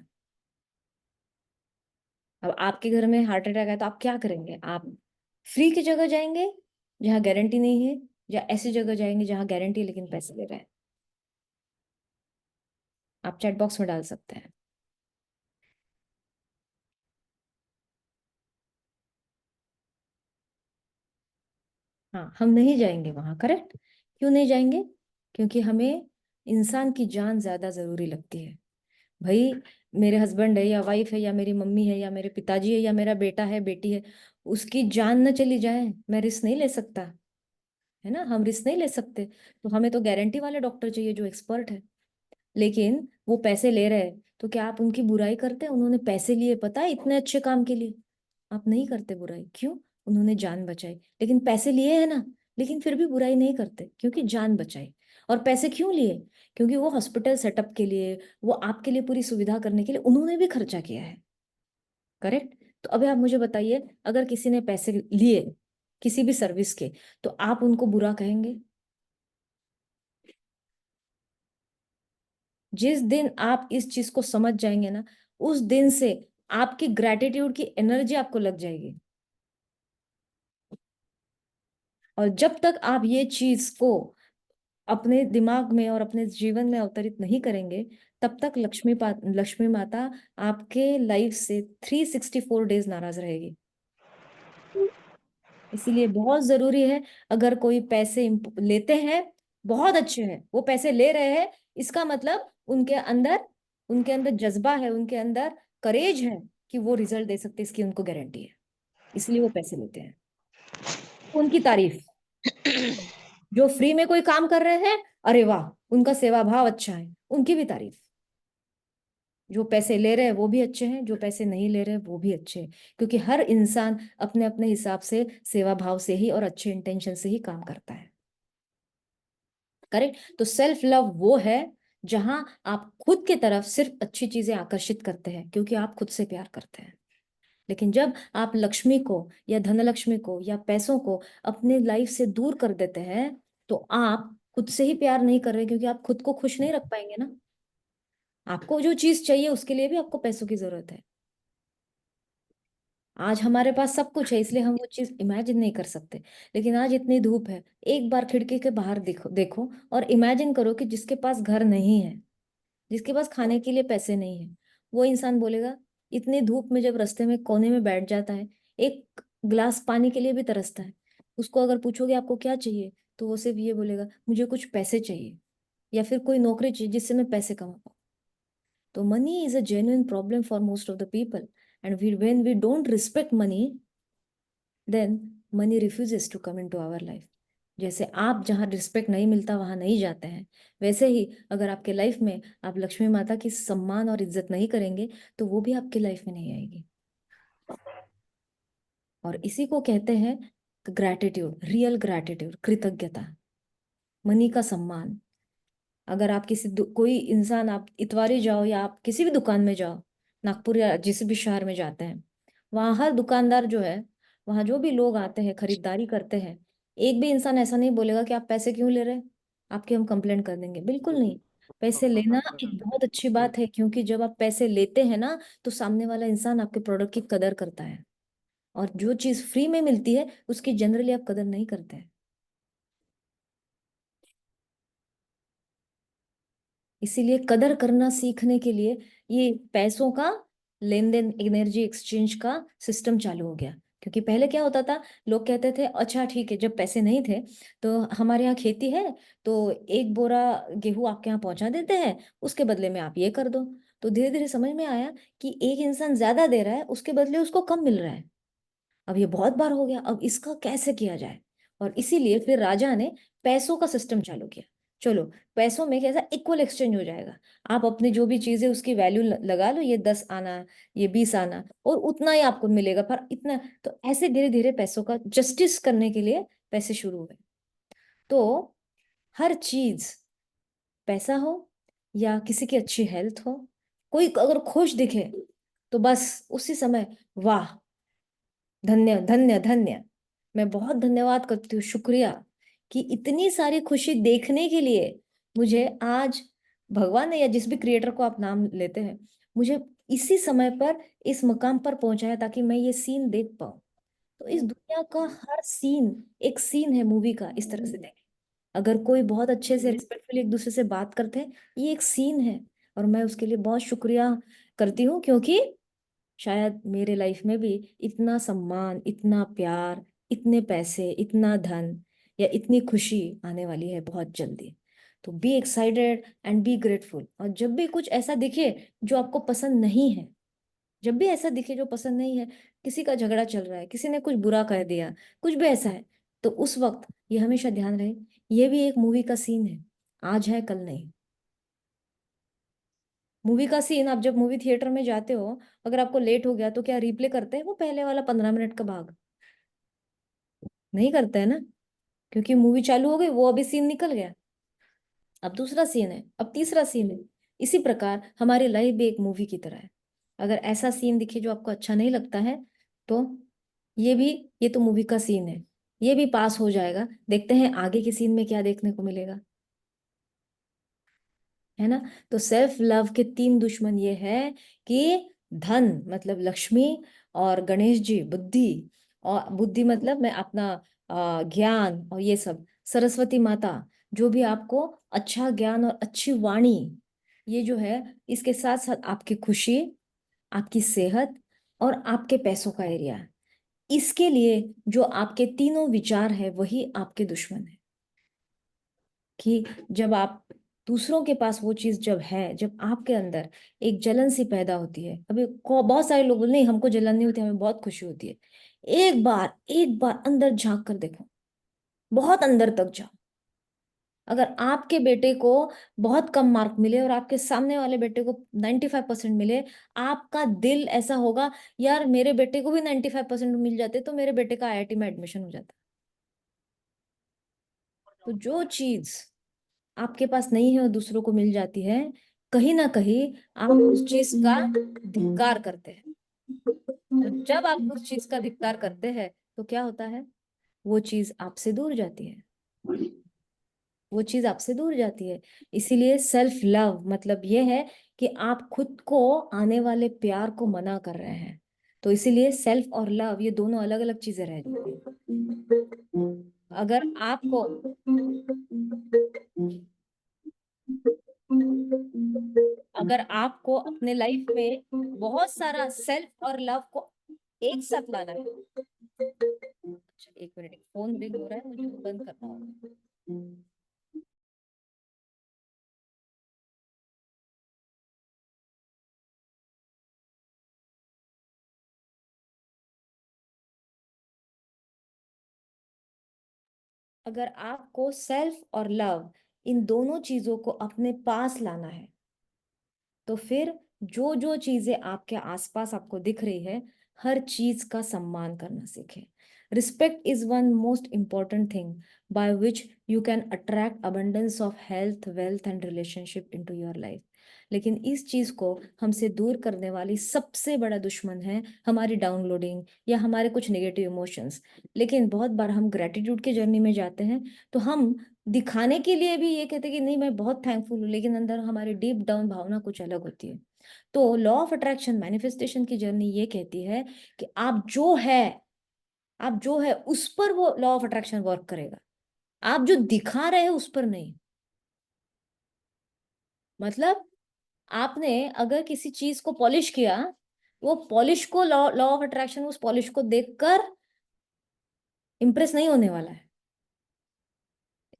अब आपके घर में हार्ट अटैक है तो आप क्या करेंगे? आप फ्री की जगह जाएंगे जहाँ गारंटी नहीं है, या ऐसी जगह जाएंगे जहाँ गारंटी है लेकिन पैसे ले रहे हैं? आप चैट बॉक्स में डाल सकते हैं। हाँ, हम नहीं जाएंगे वहां, करेक्ट। क्यों नहीं जाएंगे? क्योंकि हमें इंसान की जान ज्यादा जरूरी लगती है। भाई, मेरे हस्बैंड है या वाइफ है या मेरी मम्मी है या मेरे पिताजी है या मेरा बेटा है बेटी है, उसकी जान न चली जाए, मैं रिस्क नहीं ले सकता। है ना, हम रिस्क नहीं ले सकते, तो हमें तो गारंटी वाले डॉक्टर चाहिए जो एक्सपर्ट है। लेकिन वो पैसे ले रहे हैं, तो क्या आप उनकी बुराई करते हैं? उन्होंने पैसे लिए, पता है, इतने अच्छे काम के लिए। आप नहीं करते बुराई, क्यों? उन्होंने जान बचाई, लेकिन पैसे लिए है ना, लेकिन फिर भी बुराई नहीं करते क्योंकि जान बचाई। और पैसे क्यों लिए? क्योंकि वो हॉस्पिटल सेटअप के लिए, वो आपके लिए पूरी सुविधा करने के लिए उन्होंने भी खर्चा किया है। करेक्ट? तो अभी आप मुझे बताइए, अगर किसी ने पैसे लिए किसी भी सर्विस के, तो आप उनको बुरा कहेंगे? जिस दिन आप इस चीज को समझ जाएंगे ना, उस दिन से आपकी ग्रेटिट्यूड की एनर्जी आपको लग जाएगी। और जब तक आप ये चीज को अपने दिमाग में और अपने जीवन में अवतरित नहीं करेंगे, तब तक लक्ष्मी माता आपके लाइफ से 364 डेज नाराज रहेगी। इसीलिए बहुत जरूरी है, अगर कोई पैसे लेते हैं, बहुत अच्छे हैं, वो पैसे ले रहे हैं, इसका मतलब उनके अंदर जज्बा है, उनके अंदर करेज है कि वो रिजल्ट दे सकते हैं, इसकी उनको गारंटी है, इसलिए वो पैसे लेते हैं। उनकी तारीफ, जो फ्री में कोई काम कर रहे हैं, अरे वाह, उनका सेवा भाव अच्छा है, उनकी भी तारीफ। जो पैसे ले रहे हैं वो भी अच्छे हैं, जो पैसे नहीं ले रहे हैं वो भी अच्छे हैं, क्योंकि हर इंसान अपने अपने हिसाब से सेवा भाव से ही और अच्छे इंटेंशन से ही काम करता है। करेक्ट? तो सेल्फ लव वो है जहां आप खुद की तरफ सिर्फ अच्छी चीजें आकर्षित करते हैं क्योंकि आप खुद से प्यार करते हैं। लेकिन जब आप लक्ष्मी को या धनलक्ष्मी को या पैसों को अपने लाइफ से दूर कर देते हैं, तो आप खुद से ही प्यार नहीं कर रहे, क्योंकि आप खुद को खुश नहीं रख पाएंगे ना। आपको जो चीज चाहिए उसके लिए भी आपको पैसों की जरूरत है। आज हमारे पास सब कुछ है, इसलिए हम वो चीज इमेजिन नहीं कर सकते। लेकिन आज इतनी धूप है, एक बार खिड़की के बाहर देखो देखो और इमेजिन करो कि जिसके पास घर नहीं है, जिसके पास खाने के लिए पैसे नहीं है, वो इंसान बोलेगा, इतनी धूप में जब रास्ते में कोने में बैठ जाता है, एक गिलास पानी के लिए भी तरसता है, उसको अगर पूछोगे आपको क्या चाहिए, तो वो सिर्फ ये बोलेगा, मुझे कुछ पैसे चाहिए, या फिर कोई नौकरी चाहिए जिससे मैं पैसे कमा पाऊँ। तो money is a genuine problem for most of the people, and when we don't respect money, then money refuses to come into our life. जैसे आप जहाँ रिस्पेक्ट नहीं मिलता वहां नहीं जाते हैं, वैसे ही अगर आपके लाइफ में आप लक्ष्मी माता की सम्मान और इज्जत नहीं करेंगे, तो वो भी आपके लाइफ में नहीं आएगी। और इसी को कहते हैं ग्रैटिट्यूड, रियल ग्रैटिट्यूड, कृतज्ञता, मनी का सम्मान। अगर आप कोई इंसान, आप इतवारी जाओ या आप किसी भी दुकान में जाओ, नागपुर या जिस भी शहर में जाते हैं, वहाँ हर दुकानदार जो है, वहाँ जो भी लोग आते हैं खरीदारी करते हैं, एक भी इंसान ऐसा नहीं बोलेगा कि आप पैसे क्यों ले रहे हैं, आपकी हम कंप्लेंट कर देंगे, बिल्कुल नहीं। पैसे लेना एक बहुत अच्छी बात है, क्योंकि जब आप पैसे लेते हैं ना, तो सामने वाला इंसान आपके प्रोडक्ट की कदर करता है। और जो चीज फ्री में मिलती है उसकी जनरली आप कदर नहीं करते हैं। इसीलिए कदर करना सीखने के लिए ये पैसों का लेन देन, एनर्जी एक्सचेंज का सिस्टम चालू हो गया। क्योंकि पहले क्या होता था, लोग कहते थे अच्छा ठीक है, जब पैसे नहीं थे तो हमारे यहाँ खेती है, तो एक बोरा गेहूं आपके यहाँ पहुंचा देते हैं, उसके बदले में आप ये कर दो। तो धीरे धीरे समझ में आया कि एक इंसान ज्यादा दे रहा है, उसके बदले उसको कम मिल रहा है। अब ये बहुत बार हो गया, अब इसका कैसे किया जाए? और इसीलिए फिर राजा ने पैसों का सिस्टम चालू किया। चलो, पैसों में कैसा इक्वल एक्सचेंज हो जाएगा, आप अपनी जो भी चीजें उसकी वैल्यू लगा लो, ये 10 आना, ये 20 आना, और उतना ही आपको मिलेगा, पर इतना। तो ऐसे धीरे धीरे पैसों का जस्टिस करने के लिए पैसे शुरू हुए। तो हर चीज, पैसा हो या किसी की अच्छी हेल्थ हो, कोई अगर खुश दिखे, तो बस उसी समय वाह, धन्य धन्य धन्य, मैं बहुत धन्यवाद करती हूँ, शुक्रिया कि इतनी सारी खुशी देखने के लिए मुझे आज भगवान ने, या जिस भी क्रिएटर को आप नाम लेते हैं, मुझे इसी समय पर इस मुकाम पर पहुंचाया ताकि मैं ये सीन देख पाऊँ। तो इस दुनिया का हर सीन एक सीन है मूवी का, इस तरह से देखें। अगर कोई बहुत अच्छे से रिस्पेक्टफुली एक दूसरे से बात करते हैं, ये एक सीन है, और मैं उसके लिए बहुत शुक्रिया करती हूँ, क्योंकि शायद मेरे लाइफ में भी इतना सम्मान, इतना प्यार, इतने पैसे, इतना धन या इतनी खुशी आने वाली है बहुत जल्दी। तो be excited and be grateful. और जब भी कुछ ऐसा दिखे जो आपको पसंद नहीं है, जब भी ऐसा दिखे जो पसंद नहीं है, किसी का झगड़ा चल रहा है, किसी ने कुछ बुरा कह दिया, कुछ भी ऐसा है, तो उस वक्त ये हमेशा ध्यान रहे, ये भी एक मूवी का सीन है, आज है कल नहीं। मूवी का सीन, आप जब मूवी थिएटर में जाते हो, अगर आपको लेट हो गया तो क्या रिप्ले करते हैं वो पहले वाला 15 मिनट का भाग? नहीं करते हैं ना, क्योंकि मूवी चालू हो गई, वो अभी सीन निकल गया, अब दूसरा सीन है, अब तीसरा सीन है। इसी प्रकार हमारी लाइफ भी एक मूवी की तरह है। अगर ऐसा सीन दिखे जो आपको अच्छा नहीं लगता है, तो ये भी, ये तो मूवी का सीन है, ये भी पास हो जाएगा, देखते हैं आगे के सीन में क्या देखने को मिलेगा, है ना। तो सेल्फ लव के 3 दुश्मन ये है कि धन मतलब लक्ष्मी, और गणेश जी बुद्धि, और बुद्धि मतलब मैं अपना ज्ञान, और ये सब सरस्वती माता, जो भी आपको अच्छा ज्ञान और अच्छी वाणी, ये जो है, इसके साथ साथ आपकी खुशी, आपकी सेहत और आपके पैसों का एरिया, इसके लिए जो आपके तीनों विचार है वही आपके दुश्मन है। कि जब आप दूसरों के पास वो चीज जब है, जब आपके अंदर एक जलन सी पैदा होती है, अभी बहुत सारे लोग बोले, नहीं हमको जलन नहीं होती, हमें बहुत खुशी होती है। एक बार अंदर झांक कर देखो, बहुत अंदर तक जाओ। अगर आपके बेटे को बहुत कम मार्क मिले और आपके सामने वाले बेटे को 95% मिले, आपका दिल ऐसा होगा, यार मेरे बेटे को भी 95% मिल जाते तो मेरे बेटे का IIT में एडमिशन हो जाता। तो जो चीज आपके पास नहीं है और दूसरों को मिल जाती है, कहीं ना कहीं आप उस चीज का धिक्कार करते हैं। तो जब आप उस चीज का धिक्कार करते हैं तो क्या होता है, वो चीज आपसे दूर जाती है, वो चीज आपसे दूर जाती है। इसीलिए सेल्फ लव मतलब ये है कि आप खुद को आने वाले प्यार को मना कर रहे हैं। तो इसीलिए सेल्फ और लव ये दोनों अलग अलग चीजें रह जाती हैं। अगर आपको अगर आपको अपने लाइफ में बहुत सारा सेल्फ और लव को एक साथ लाना है, अच्छा 1 मिनट, फोन रिंग हो रहा है, मुझे बंद करना होगा। अगर आपको सेल्फ और लव इन दोनों चीजों को अपने पास लाना है, तो फिर जो जो चीजें आपके आसपास आपको दिख रही है, हर चीज का सम्मान करना सीखें। Respect is one most important thing by which you can attract abundance of health, wealth and relationship into your life. लेकिन इस चीज को हमसे दूर करने वाली सबसे बड़ा दुश्मन है हमारी डाउनलोडिंग या हमारे कुछ नेगेटिव इमोशंस। लेकिन बहुत बार हम ग्रेटिट्यूड के जर्नी में जाते हैं तो हम दिखाने के लिए भी ये कहते हैं कि नहीं मैं बहुत थैंकफुल हूँ, लेकिन अंदर हमारी डीप डाउन भावना कुछ अलग होती है। तो लॉ ऑफ अट्रैक्शन मैनिफेस्टेशन की जर्नी ये कहती है कि आप जो है उस पर वो लॉ ऑफ अट्रैक्शन वर्क करेगा, आप जो दिखा रहे हैं उस पर नहीं। मतलब आपने अगर किसी चीज को पॉलिश किया, वो पॉलिश को लॉ लॉ ऑफ अट्रैक्शन उस पॉलिश को देखकर इंप्रेस नहीं होने वाला है।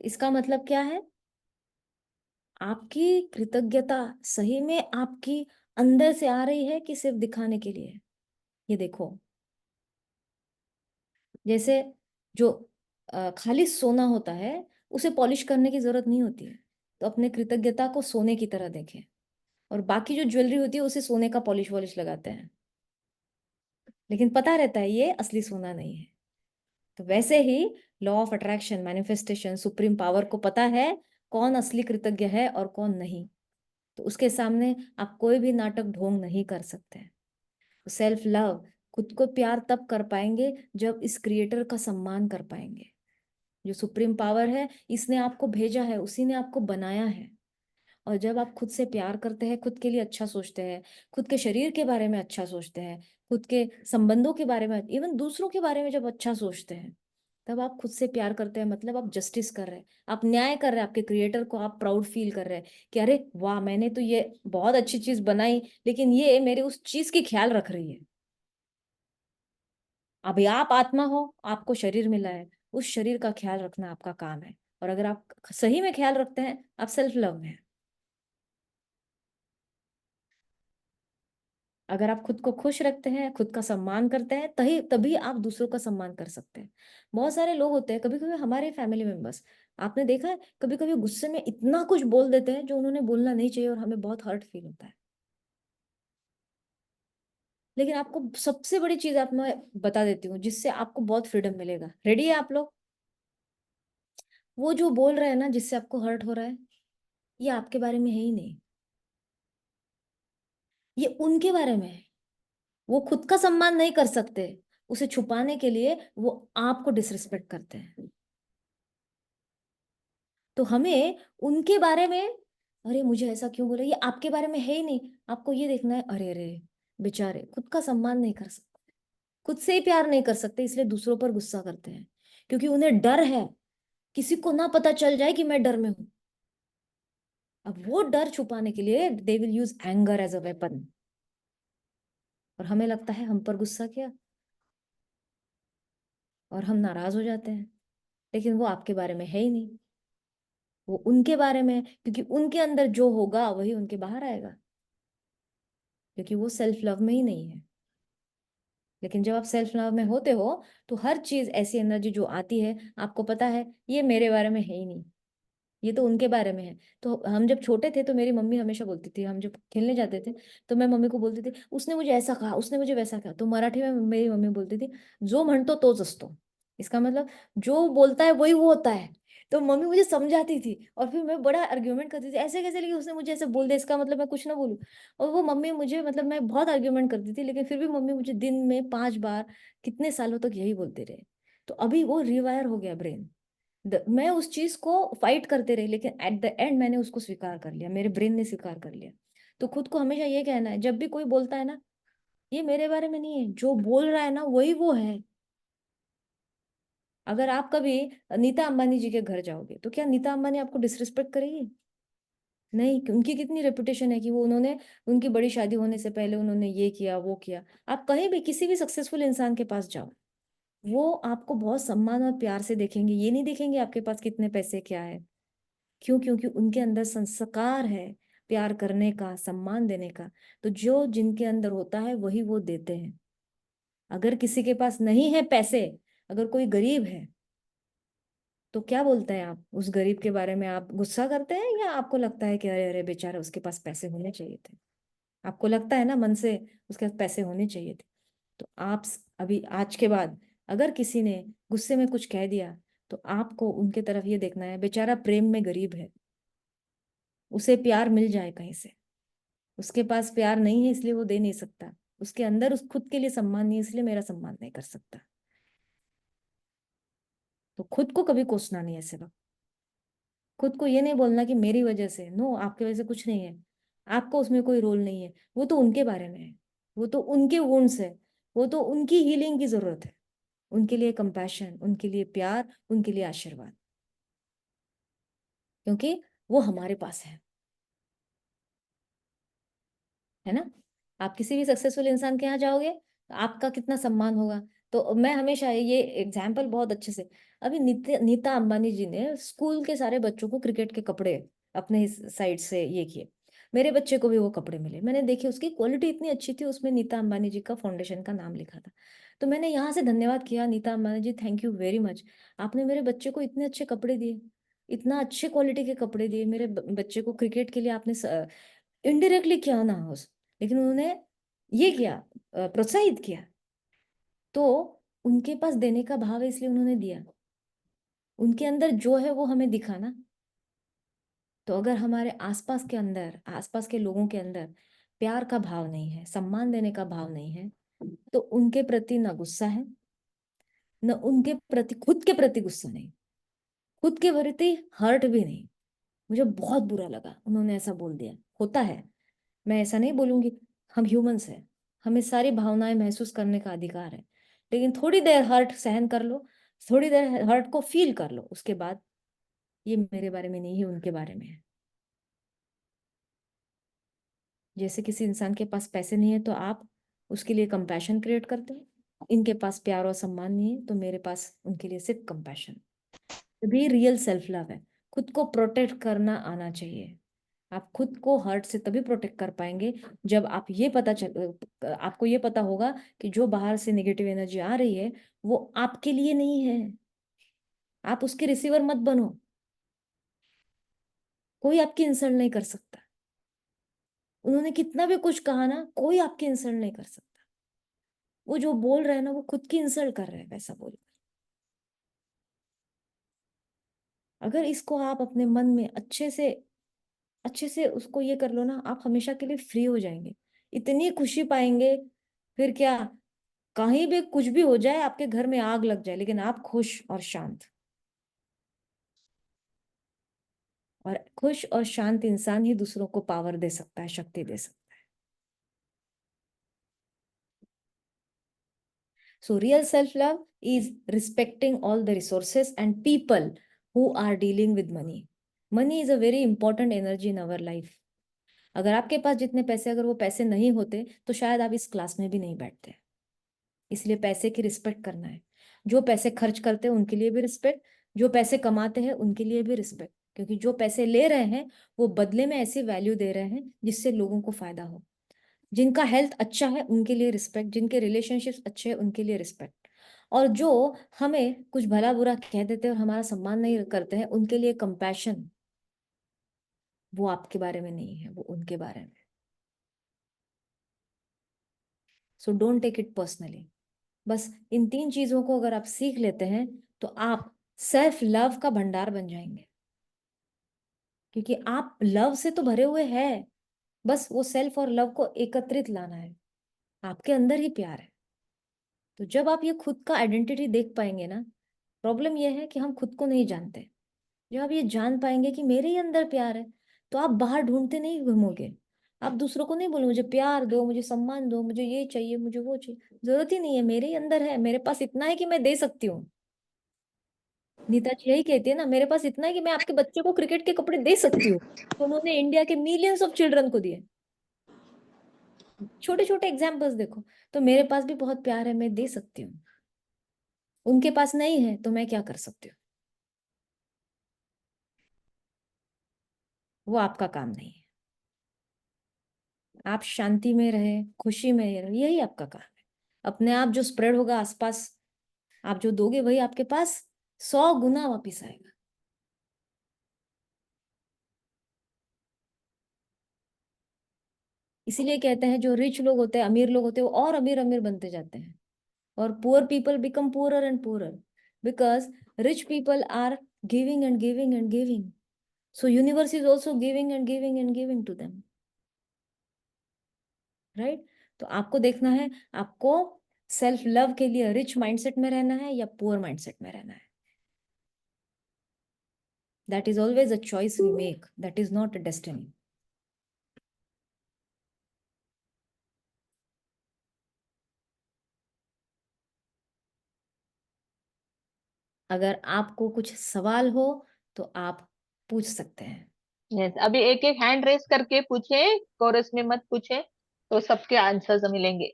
इसका मतलब क्या है, आपकी कृतज्ञता सही में आपकी अंदर से आ रही है कि सिर्फ दिखाने के लिए? ये देखो, जैसे जो खाली सोना होता है उसे पॉलिश करने की जरूरत नहीं होती है, तो अपने कृतज्ञता को सोने की तरह देखें। और बाकी जो ज्वेलरी होती है उसे सोने का पॉलिश वॉलिश लगाते हैं, लेकिन पता रहता है ये असली सोना नहीं है। तो वैसे ही law of attraction manifestation supreme power को पता है कौन असली कृतज्ञ है और कौन नहीं। तो उसके सामने आप कोई भी नाटक ढोंग नहीं कर सकते। सेल्फ लव, खुद को प्यार तब कर पाएंगे जब इस क्रिएटर का सम्मान कर पाएंगे। जो सुप्रीम पावर है, इसने आपको भेजा है, उसी ने आपको बनाया है। और जब आप खुद से प्यार करते हैं, खुद के लिए अच्छा सोचते हैं, खुद के शरीर के बारे में अच्छा सोचते हैं, खुद के संबंधों के बारे में, इवन दूसरों के बारे में जब अच्छा सोचते हैं, तब आप खुद से प्यार करते हैं। मतलब आप जस्टिस कर रहे हैं, आप न्याय कर रहे हैं, आपके क्रिएटर को आप प्राउड फील कर रहे हैं कि अरे वाह मैंने तो ये बहुत अच्छी चीज बनाई, लेकिन ये मेरे उस चीज की ख्याल रख रही है। अभी आप आत्मा हो, आपको शरीर मिला है, उस शरीर का ख्याल रखना आपका काम है। और अगर आप सही में ख्याल रखते हैं, आप सेल्फ लव में हैं। अगर आप खुद को खुश रखते हैं, खुद का सम्मान करते हैं, तभी तभी आप दूसरों का सम्मान कर सकते हैं। बहुत सारे लोग होते हैं, कभी कभी हमारे फैमिली मेंबर्स, आपने देखा है, कभी कभी गुस्से में इतना कुछ बोल देते हैं जो उन्होंने बोलना नहीं चाहिए, और हमें बहुत हर्ट फील होता है। लेकिन आपको सबसे बड़ी चीज आप मैं बता देती हूँ जिससे आपको बहुत फ्रीडम मिलेगा। रेडी है आप लोग? वो जो बोल रहे हैं ना, जिससे आपको हर्ट हो रहा है, ये आपके बारे में है ही नहीं, ये उनके बारे में है। वो खुद का सम्मान नहीं कर सकते, उसे छुपाने के लिए वो आपको डिसरिस्पेक्ट करते हैं। तो हमें उनके बारे में, अरे मुझे ऐसा क्यों बोला, ये आपके बारे में है ही नहीं। आपको ये देखना है, अरे अरे बेचारे खुद का सम्मान नहीं कर सकते, खुद से ही प्यार नहीं कर सकते, इसलिए दूसरों पर गुस्सा करते हैं, क्योंकि उन्हें डर है किसी को ना पता चल जाए कि मैं डर में हूं। अब वो डर छुपाने के लिए they will use anger as a weapon, और हमें लगता है हम पर गुस्सा किया और हम नाराज हो जाते हैं। लेकिन वो आपके बारे में है ही नहीं, वो उनके बारे में है, क्योंकि उनके अंदर जो होगा वही उनके बाहर आएगा, क्योंकि वो सेल्फ लव में ही नहीं है। लेकिन जब आप सेल्फ लव में होते हो तो हर चीज ऐसी एनर्जी जो आती है, आपको पता है ये मेरे बारे में है ही नहीं, ये तो उनके बारे में है। तो हम जब छोटे थे तो मेरी मम्मी हमेशा बोलती थी, हम जब खेलने जाते थे तो मैं मम्मी को बोलती थी, उसने मुझे ऐसा कहा, उसने मुझे वैसा कहा। तो मराठी में मेरी मम्मी बोलती थी, जो म्हणतो तोच असतो। इसका मतलब जो बोलता है वही वो होता है। तो मम्मी मुझे समझाती थी, और फिर मैं बड़ा आर्ग्यूमेंट करती थी, ऐसे कैसे, लेकिन उसने मुझे ऐसे बोल दिया, इसका मतलब मैं कुछ ना बोलूं। और वो मम्मी मुझे, मतलब मैं बहुत आर्ग्यूमेंट करती थी, लेकिन फिर भी मम्मी मुझे दिन में 5 बार कितने सालों तक यही बोलते रहे। तो अभी वो रिवायर हो गया ब्रेन। मैं उस चीज को फाइट करते रही, लेकिन एट द एंड मैंने उसको स्वीकार कर लिया, मेरे ब्रेन ने स्वीकार कर लिया। तो खुद को हमेशा ये कहना है, जब भी कोई बोलता है ना, ये मेरे बारे में नहीं है, जो बोल रहा है ना वही वो है। अगर आप कभी नीता अंबानी जी के घर जाओगे तो क्या नीता अंबानी आपको डिसरिस्पेक्ट करेगी? नहीं, उनकी कितनी रेपुटेशन है कि वो उन्होंने, उनकी बड़ी शादी होने से पहले उन्होंने ये किया वो किया। आप कहीं भी किसी भी सक्सेसफुल इंसान के पास जाओ, वो आपको बहुत सम्मान और प्यार से देखेंगे, ये नहीं देखेंगे आपके पास कितने पैसे क्या है। क्यों? क्योंकि उनके अंदर संस्कार है प्यार करने का, सम्मान देने का। तो जो जिनके अंदर होता है वही वो देते हैं। अगर किसी के पास नहीं है पैसे, अगर कोई गरीब है, तो क्या बोलते हैं आप उस गरीब के बारे में? आप गुस्सा करते हैं, या आपको लगता है कि अरे अरे बेचारा उसके पास पैसे होने चाहिए थे? आपको लगता है ना मन से उसके पास पैसे होने चाहिए थे। तो आप अभी आज के बाद अगर किसी ने गुस्से में कुछ कह दिया, तो आपको उनके तरफ ये देखना है, बेचारा प्रेम में गरीब है, उसे प्यार मिल जाए कहीं से। उसके पास प्यार नहीं है इसलिए वो दे नहीं सकता, उसके अंदर उस खुद के लिए सम्मान नहीं है इसलिए मेरा सम्मान नहीं कर सकता। तो खुद को कभी कोसना नहीं है ऐसे वक्त। खुद को ये नहीं बोलना कि मेरी वजह से, नो, आपकी वजह से कुछ नहीं है, आपको उसमें कोई रोल नहीं है, वो तो उनके बारे में है, वो तो उनके वुंड्स है, वो तो उनकी हीलिंग की जरूरत है। उनके लिए कंपैशन, उनके लिए प्यार, उनके लिए आशीर्वाद, क्योंकि वो हमारे पास है ना। आप किसी भी सक्सेसफुल इंसान के यहाँ जाओगे तो आपका कितना सम्मान होगा। तो मैं हमेशा ये एग्जाम्पल बहुत अच्छे से, अभी नीता अंबानी जी ने स्कूल के सारे बच्चों को क्रिकेट के कपड़े अपने साइड से ये किए, मेरे बच्चे को भी वो कपड़े मिले। मैंने देखे उसकी क्वालिटी इतनी अच्छी थी, उसमें नीता अंबानी जी का फाउंडेशन का नाम लिखा था। तो मैंने यहाँ से धन्यवाद किया, नीता अंबानी जी थैंक यू वेरी मच, आपने मेरे बच्चे को इतने अच्छे कपड़े दिए, इतना अच्छे क्वालिटी के कपड़े दिए मेरे बच्चे को। क्रिकेट के लिए आपने इनडायरेक्टली क्या ना हो, लेकिन उन्होंने ये किया, प्रोत्साहित किया। तो उनके पास देने का भाव है इसलिए उन्होंने दिया, उनके अंदर जो है वो हमें दिखा ना। तो अगर हमारे आसपास के अंदर, आसपास के लोगों के अंदर प्यार का भाव नहीं है, सम्मान देने का भाव नहीं है, तो उनके प्रति ना गुस्सा है, न उनके प्रति, खुद के प्रति गुस्सा नहीं, खुद के प्रति हर्ट भी नहीं। मुझे बहुत बुरा लगा उन्होंने ऐसा बोल दिया, होता है, मैं ऐसा नहीं बोलूंगी, हम ह्यूमंस हैं, हमें सारी भावनाएं महसूस करने का अधिकार है। लेकिन थोड़ी देर हर्ट सहन कर लो, थोड़ी देर हर्ट को फील कर लो, उसके बाद ये मेरे बारे में नहीं है, उनके बारे में है। जैसे किसी इंसान के पास पैसे नहीं है तो आप उसके लिए कंपैशन क्रिएट करते हो, इनके पास प्यार और सम्मान नहीं है तो मेरे पास उनके लिए सिर्फ कंपैशन। तभी रियल सेल्फ लव है। खुद को प्रोटेक्ट करना आना चाहिए, आप खुद को हर्ट से तभी प्रोटेक्ट कर पाएंगे जब आपको ये पता होगा कि जो बाहर से नेगेटिव एनर्जी आ रही है वो आपके लिए नहीं है। आप उसके रिसीवर मत बनो। कोई आपकी इंसल्ट नहीं कर सकता। उन्होंने कितना भी कुछ कहा ना, कोई आपकी इंसल्ट नहीं कर सकता। वो जो बोल रहे हैं ना, वो खुद की इंसल्ट कर रहे हैं वैसा बोल। अगर इसको आप अपने मन में अच्छे से उसको ये कर लो ना, आप हमेशा के लिए फ्री हो जाएंगे। इतनी खुशी पाएंगे। फिर क्या, कहीं भी कुछ भी हो जाए, आपके घर में आग लग जाए, लेकिन आप खुश और शांत। और खुश और शांत इंसान ही दूसरों को पावर दे सकता है, शक्ति दे सकता है। So real self-love is respecting all the resources and people who are dealing with money. Money is a very important energy in our life. अगर आपके पास जितने पैसे, अगर वो पैसे नहीं होते तो शायद आप इस क्लास में भी नहीं बैठते। इसलिए पैसे की रिस्पेक्ट करना है। जो पैसे खर्च करते हैं उनके लिए भी रिस्पेक्ट, जो पैसे कमाते हैं उनके लिए भी रिस्पेक्ट, क्योंकि जो पैसे ले रहे हैं वो बदले में ऐसी वैल्यू दे रहे हैं जिससे लोगों को फायदा हो। जिनका हेल्थ अच्छा है उनके लिए रिस्पेक्ट, जिनके रिलेशनशिप्स अच्छे हैं उनके लिए रिस्पेक्ट, और जो हमें कुछ भला बुरा कह देते हैं और हमारा सम्मान नहीं करते हैं उनके लिए कंपैशन। वो आपके बारे में नहीं है, वो उनके बारे में। So don't take it personally. बस इन 3 चीजों को अगर आप सीख लेते हैं तो आप सेल्फ लव का भंडार बन जाएंगे, क्योंकि आप लव से तो भरे हुए हैं। बस वो सेल्फ और लव को एकत्रित लाना है। आपके अंदर ही प्यार है। तो जब आप ये खुद का आइडेंटिटी देख पाएंगे ना, प्रॉब्लम ये है कि हम खुद को नहीं जानते। जब आप ये जान पाएंगे कि मेरे ही अंदर प्यार है, तो आप बाहर ढूंढते नहीं घूमोगे। आप दूसरों को नहीं बोलो मुझे प्यार दो, मुझे सम्मान दो, मुझे ये चाहिए, मुझे वो चाहिए। जरूरत ही नहीं है, मेरे ही अंदर है। मेरे पास इतना है कि मैं दे सकती हूँ। नीता जी यही कहती है ना, मेरे पास इतना है कि मैं आपके बच्चे को क्रिकेट के कपड़े दे सकती हूँ। तो उन्होंने इंडिया के मिलियंस ऑफ चिल्ड्रन को दिए। छोटे छोटे एग्जाम्पल्स देखो। तो मेरे पास भी बहुत प्यार है, मैं दे सकती हूँ। उनके पास नहीं है तो मैं क्या कर सकती हूँ? वो आपका काम नहीं है। आप शांति में रहे, खुशी में रहे, यही आपका काम है। अपने आप जो स्प्रेड होगा आसपास, आप जो दोगे वही आपके पास 100 गुना वापिस आएगा। इसीलिए कहते हैं जो रिच लोग होते हैं, अमीर लोग होते हैं, वो और अमीर अमीर बनते जाते हैं, और poor people become poorer and poorer, because rich people are giving and giving and giving. So universe is also giving and giving and giving to them, right? तो आपको देखना है, आपको सेल्फ लव के लिए रिच माइंडसेट में रहना है या पुअर माइंडसेट में रहना है। That is always a choice we make, that is not a destiny. अगर आपको कुछ सवाल हो तो आप पूछ सकते हैं। यस, अभी एक एक हैंड रेस करके पूछे, कोरस में मत पूछे, तो सबके आंसर्स मिलेंगे।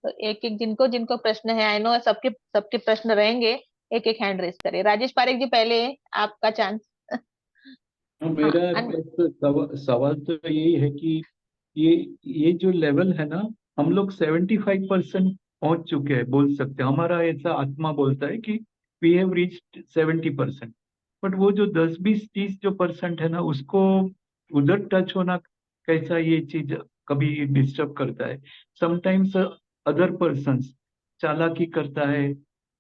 तो एक एक जिनको जिनको प्रश्न है, आई नो सबके सबके प्रश्न रहेंगे। एक एक हैंड रेस करें। राजेश पारेख जी पहले, आपका चांस। हाँ, हाँ मेरा बस सवाल तो यही है कि ये ये जो लेवल है ना, हम लोग 75% पहुंच चुके हैं बोल सकते हैं। हमारा ऐसा आत्मा बोलता है कि वी हैव रीच्ड 70%। बट वो जो 10 20 30 जो परसेंट है ना, उसको उधर टच होना कैसा, ये चीज कभी डिस्टर्ब करता है। समटाइम्स अदर पर्सन चालाकी करता है,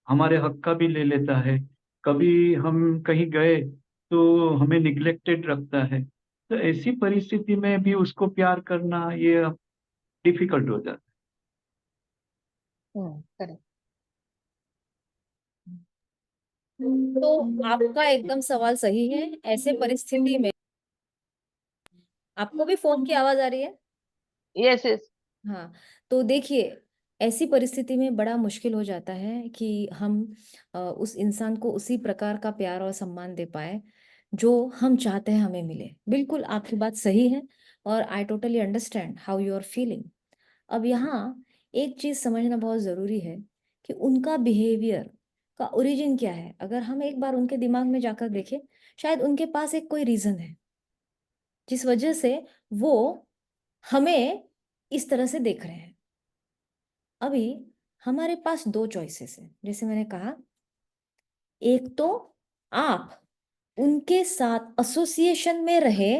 हमारे हक का भी ले लेता है। कभी हम कहीं गए तो हमें निग्लेक्टेड रखता है। तो ऐसी परिस्थिति में भी उसको प्यार करना ये डिफिकल्ट हो जाता करें। तो आपका एकदम सवाल सही है। ऐसे परिस्थिति में आपको भी फोन की आवाज आ रही है? Yes yes. हाँ। तो देखिए, ऐसी परिस्थिति में बड़ा मुश्किल हो जाता है कि हम उस इंसान को उसी प्रकार का प्यार और सम्मान दे पाए जो हम चाहते हैं हमें मिले। बिल्कुल आपकी बात सही है, और I totally understand how you are feeling. अब यहाँ एक चीज समझना बहुत जरूरी है कि उनका बिहेवियर का ओरिजिन क्या है। अगर हम एक बार उनके दिमाग में जाकर देखें, शायद उनके पास एक कोई रीजन है। जिस वजह से वो हमें इस तरह से देख रहे हैं। अभी हमारे पास दो चॉइसेस है, जैसे मैंने कहा, एक तो आप उनके साथ एसोसिएशन में रहे,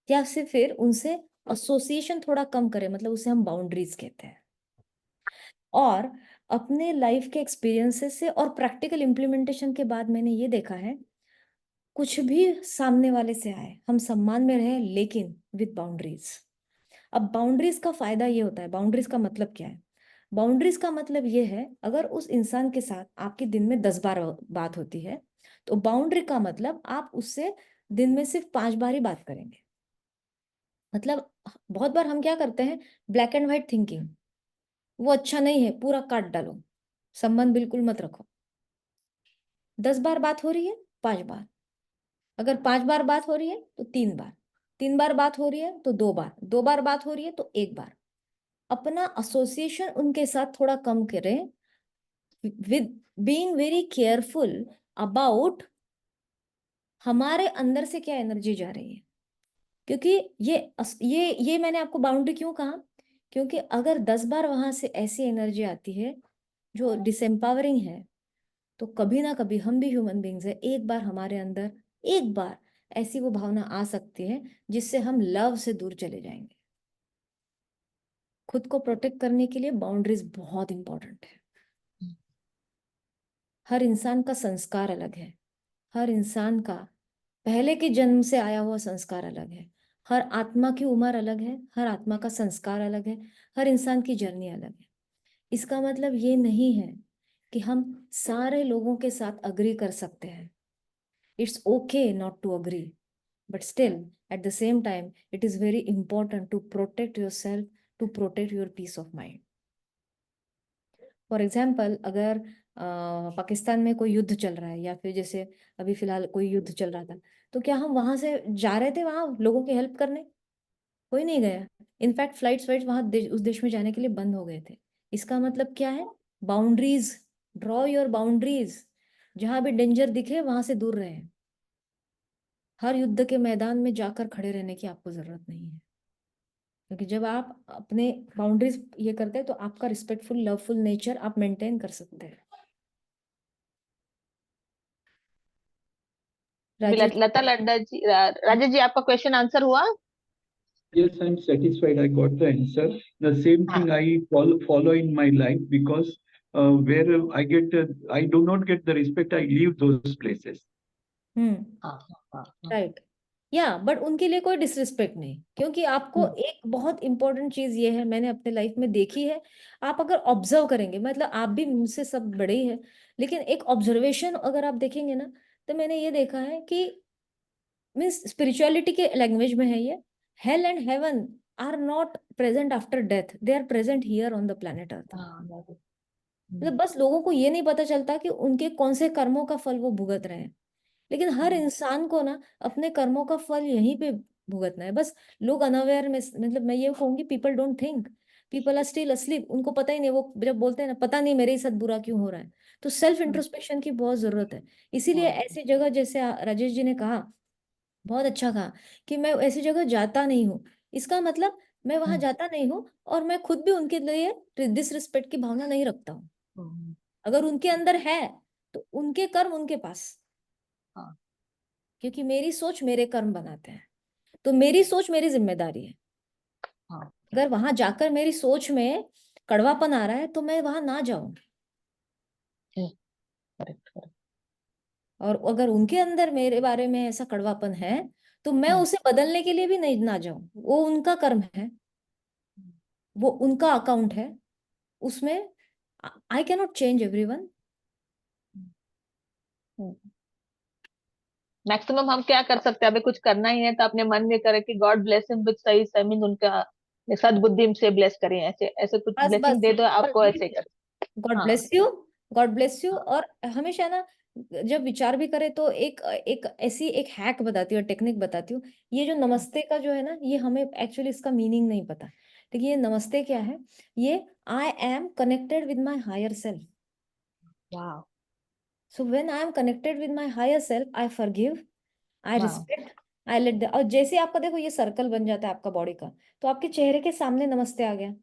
या फिर उनसे एसोसिएशन थोड़ा कम करें, मतलब उसे हम बाउंड्रीज कहते हैं। और अपने लाइफ के एक्सपीरियंसेस से और प्रैक्टिकल इम्प्लीमेंटेशन के बाद मैंने ये देखा है, कुछ भी सामने वाले से आए, हम सम्मान में रहे लेकिन विद बाउंड्रीज। अब बाउंड्रीज का फायदा ये होता है, बाउंड्रीज का मतलब क्या है? बाउंड्रीज का मतलब ये है, अगर उस इंसान के साथ आपकी दिन में 10 बार बात होती है, तो बाउंड्री का मतलब आप उससे दिन में सिर्फ 5 बार ही बात करेंगे। मतलब बहुत बार हम क्या करते हैं, ब्लैक एंड व्हाइट थिंकिंग, वो अच्छा नहीं है, पूरा काट डालो, संबंध बिल्कुल मत रखो। 10 बार बात हो रही है, 5 बार। अगर 5 बार बात हो रही है तो 3 बार, 3 बार बात हो रही है तो 2 बार, 2 बार बात हो रही है तो 1 बार। अपना एसोसिएशन उनके साथ थोड़ा कम करें, with being very careful about हमारे अंदर से क्या एनर्जी जा रही है। क्योंकि ये मैंने आपको बाउंड्री क्यों कहा, क्योंकि अगर 10 बार वहां से ऐसी एनर्जी आती है जो डिसएम्पावरिंग है, तो कभी ना कभी हम भी ह्यूमन बींग्स है, एक बार हमारे अंदर, एक बार ऐसी वो भावना आ सकती है जिससे हम लव से दूर चले जाएंगे। खुद को प्रोटेक्ट करने के लिए बाउंड्रीज बहुत इंपॉर्टेंट है। हर इंसान का संस्कार अलग है, हर इंसान का पहले के जन्म से आया हुआ संस्कार अलग है, हर आत्मा की उम्र अलग है, हर आत्मा का संस्कार अलग है, हर इंसान की जर्नी अलग है। इसका मतलब ये नहीं है कि हम सारे लोगों के साथ अग्री कर सकते हैं। It's okay not to agree, but still at the same time it is very important to protect your self, to protect your peace of mind. For example, अगर पाकिस्तान में कोई युद्ध चल रहा है, या फिर जैसे अभी फिलहाल कोई युद्ध चल रहा था, तो क्या हम वहां से जा रहे थे वहां लोगों की हेल्प करने? कोई नहीं गया। इनफैक्ट फ्लाइट्स वाइट्स वहां उस देश में जाने के लिए बंद हो गए थे। इसका मतलब क्या है? Boundaries, draw your boundaries. जहां भी डेंजर दिखे वहां से दूर रहे। हर युद्ध के मैदान में जाकर खड़े रहने की आपको जरूरत नहीं है, क्योंकि जब आप अपने बाउंड्रीज ये करते हैं तो आपका रिस्पेक्टफुल लवफुल नेचर आप मेंटेन कर सकते हैं। अभी राजेश। लता लड्डा जी, राजेश जी, आपका क्वेश्चन आंसर हुआ? Yes, I'm satisfied. I got the answer. The same हाँ thing I follow in my life because where I do not get the respect, I leave those places. हाँ हाँ हाँ। राइट। या बट उनके लिए कोई disrespect नहीं, क्योंकि आपको एक बहुत इंपॉर्टेंट चीज ये है, मैंने अपने लाइफ में देखी है। आप अगर ऑब्जर्व करेंगे, मतलब आप भी मुझसे सब बड़े ही हैं, लेकिन एक ऑब्जर्वेशन अगर आप देखेंगे ना, तो मैंने ये देखा है कि मीन्स स्पिरिचुअलिटी के लैंग्वेज में है ये, hell and heaven are not present after death, they are present here on the planet Earth. मतलब बस लोगों को ये नहीं पता चलता कि उनके कौन से कर्मों का फल वो भुगत रहे हैं, लेकिन हर इंसान को ना अपने कर्मों का फल यहीं पे भुगतना है। बस लोग अनअवेयर में, मतलब मैं ये कहूंगी, people don't think, people are still asleep. उनको पता ही नहीं, वो जब बोलते हैं ना, पता नहीं मेरे ही साथ बुरा क्यों हो रहा है। तो सेल्फ इंट्रोस्पेक्शन की बहुत जरूरत है। इसीलिए ऐसी जगह, जैसे राजेश जी ने कहा, बहुत अच्छा कहा, कि मैं ऐसी जगह जाता नहीं हूँ। इसका मतलब मैं वहां जाता नहीं हूँ और मैं खुद भी उनके लिए डिसरिस्पेक्ट की भावना नहीं रखता हूँ। अगर उनके अंदर है तो उनके कर्म उनके पास, हाँ क्योंकि मेरी सोच मेरे कर्म बनाते हैं। तो मेरी सोच मेरी जिम्मेदारी है। हाँ। अगर वहां जाकर मेरी सोच में कड़वापन आ रहा है तो मैं वहां ना जाऊं, करेक्ट करेक्ट। और अगर उनके अंदर मेरे बारे में ऐसा कड़वापन है तो मैं उसे बदलने के लिए भी नहीं ना जाऊं। वो उनका कर्म है, वो उनका अकाउंट है, उसमें I cannot change everyone. Maximum हम क्या कर सकते हैं? अभी कुछ करना ही है तो अपने मन में करें कि गॉड ब्लेस हिम विद सही समीन, उनका सद्बुद्धि से ब्लेस करें, ऐसे ऐसे कुछ बस ब्लेसिंग बस दे दो आपको, ऐसे कर। गॉड हाँ bless you, God bless you. हाँ और हमेशा ना, जब विचार भी करे तो एक एक ऐसी एक हैक बताती हूँ, टेक्निक बताती हूँ। ये जो नमस्ते का जो है ना, ये हमें एक्चुअली इसका मीनिंग नहीं पता। देखिए ये नमस्ते क्या है, ये I am connected with my higher self. वाह so when I am connected with my higher self, I forgive, I वाह। रिस्पेक्ट, आईलेट और जैसे आपका देखो ये सर्कल बन जाता है आपका बॉडी का, तो आपके चेहरे के सामने नमस्ते आ गया।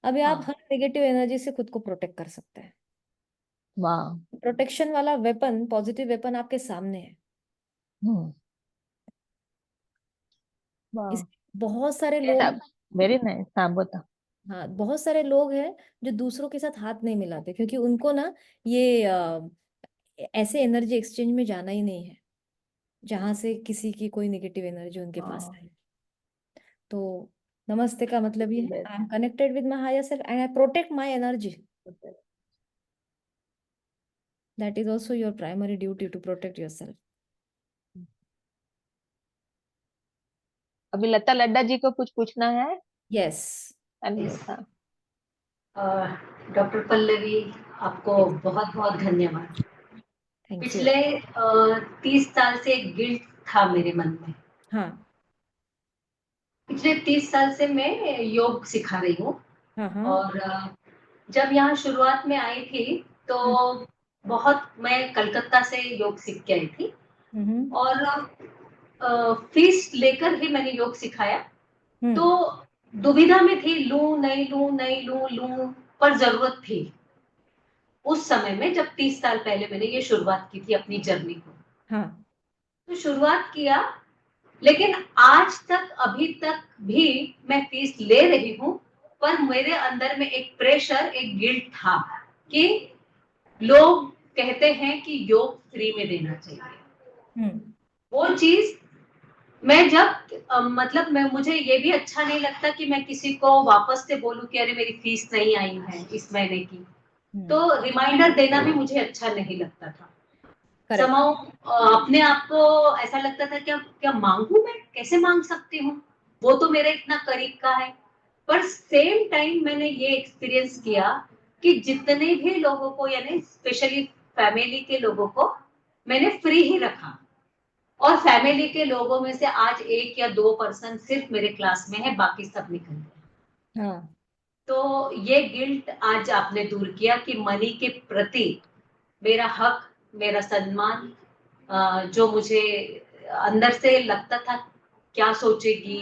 अभी आप हाँ। हर नेगेटिव एनर्जी से खुद को प्रोटेक्ट कर सकते हैं। वाह। प्रोटेक्शन वाला वेपन, पॉजिटिव वेपन आपके सामने है। हम्म। वाह। इस बहुत सारे ऐसा लोग, वेरी नाइस। हाँ बता। हाँ बहुत सारे लोग हैं जो दूसरों के साथ हाथ नहीं मिलाते, क्योंकि उनको ना ये ऐसे एनर्जी एक्सचेंज में जाना ही नहीं है जहां से किसी की कोई नेगेटिव एनर्जी उनके पास हाँ। है। तो नमस्ते का मतलब ये है, Best. I am connected with my higher self and I protect my energy. That is also your primary duty to protect your self. अभी लता लड्डा जी को कुछ पूछना है? यस। Yes. हाँ। डॉक्टर पल्लवी, आपको बहुत बहुत धन्यवाद। Thank you. पिछले 30 साल से एक गिल्ट था मेरे मन में। हाँ पिछले 30 साल से मैं योग सिखा रही हूँ। हाँ हाँ। और जब यहाँ शुरुआत में आई थी तो बहुत, मैं कलकत्ता से योग सीख के आई थी हम्म और फीस लेकर ही मैंने योग सिखाया। हम्म तो दुविधा में थी, लूं नहीं लूं, नहीं लूं, पर जरूरत थी उस समय में, जब 30 साल पहले मैंने ये शुरुआत की थी अपनी जर्नी को। हाँ तो शुरुआत किया, लेकिन आज तक अभी तक भी मैं फीस ले रही हूँ, पर मेरे अंदर में एक प्रेशर, एक गिल्ट था कि लोग कहते हैं कि योग फ्री में देना चाहिए। वो चीज मैं जब मतलब मुझे ये भी अच्छा नहीं लगता कि मैं किसी को वापस से बोलूं कि अरे मेरी फीस नहीं आई है इस महीने की, तो रिमाइंडर देना भी मुझे अच्छा नहीं लगता था। करेक्ट। समाओ अपने आप को ऐसा लगता था, क्या क्या मांगू, मैं कैसे मांग सकती हूँ, वो तो मेरा इतना करीब का है। पर सेम टाइम मैंने ये एक्सपीरियंस किया कि जितने भी लोगों को, यानी स्पेशली फैमिली के लोगों को मैंने फ्री ही रखा, और फैमिली के लोगों में से आज 1 या 2% सिर्फ मेरे क्लास में है, बाकी सब निकल गए। हाँ तो ये गिल्ट आज आपने दूर किया कि मनी के प्रति मेरा हक, मेरा सम्मान, जो मुझे अंदर से लगता था क्या सोचेगी,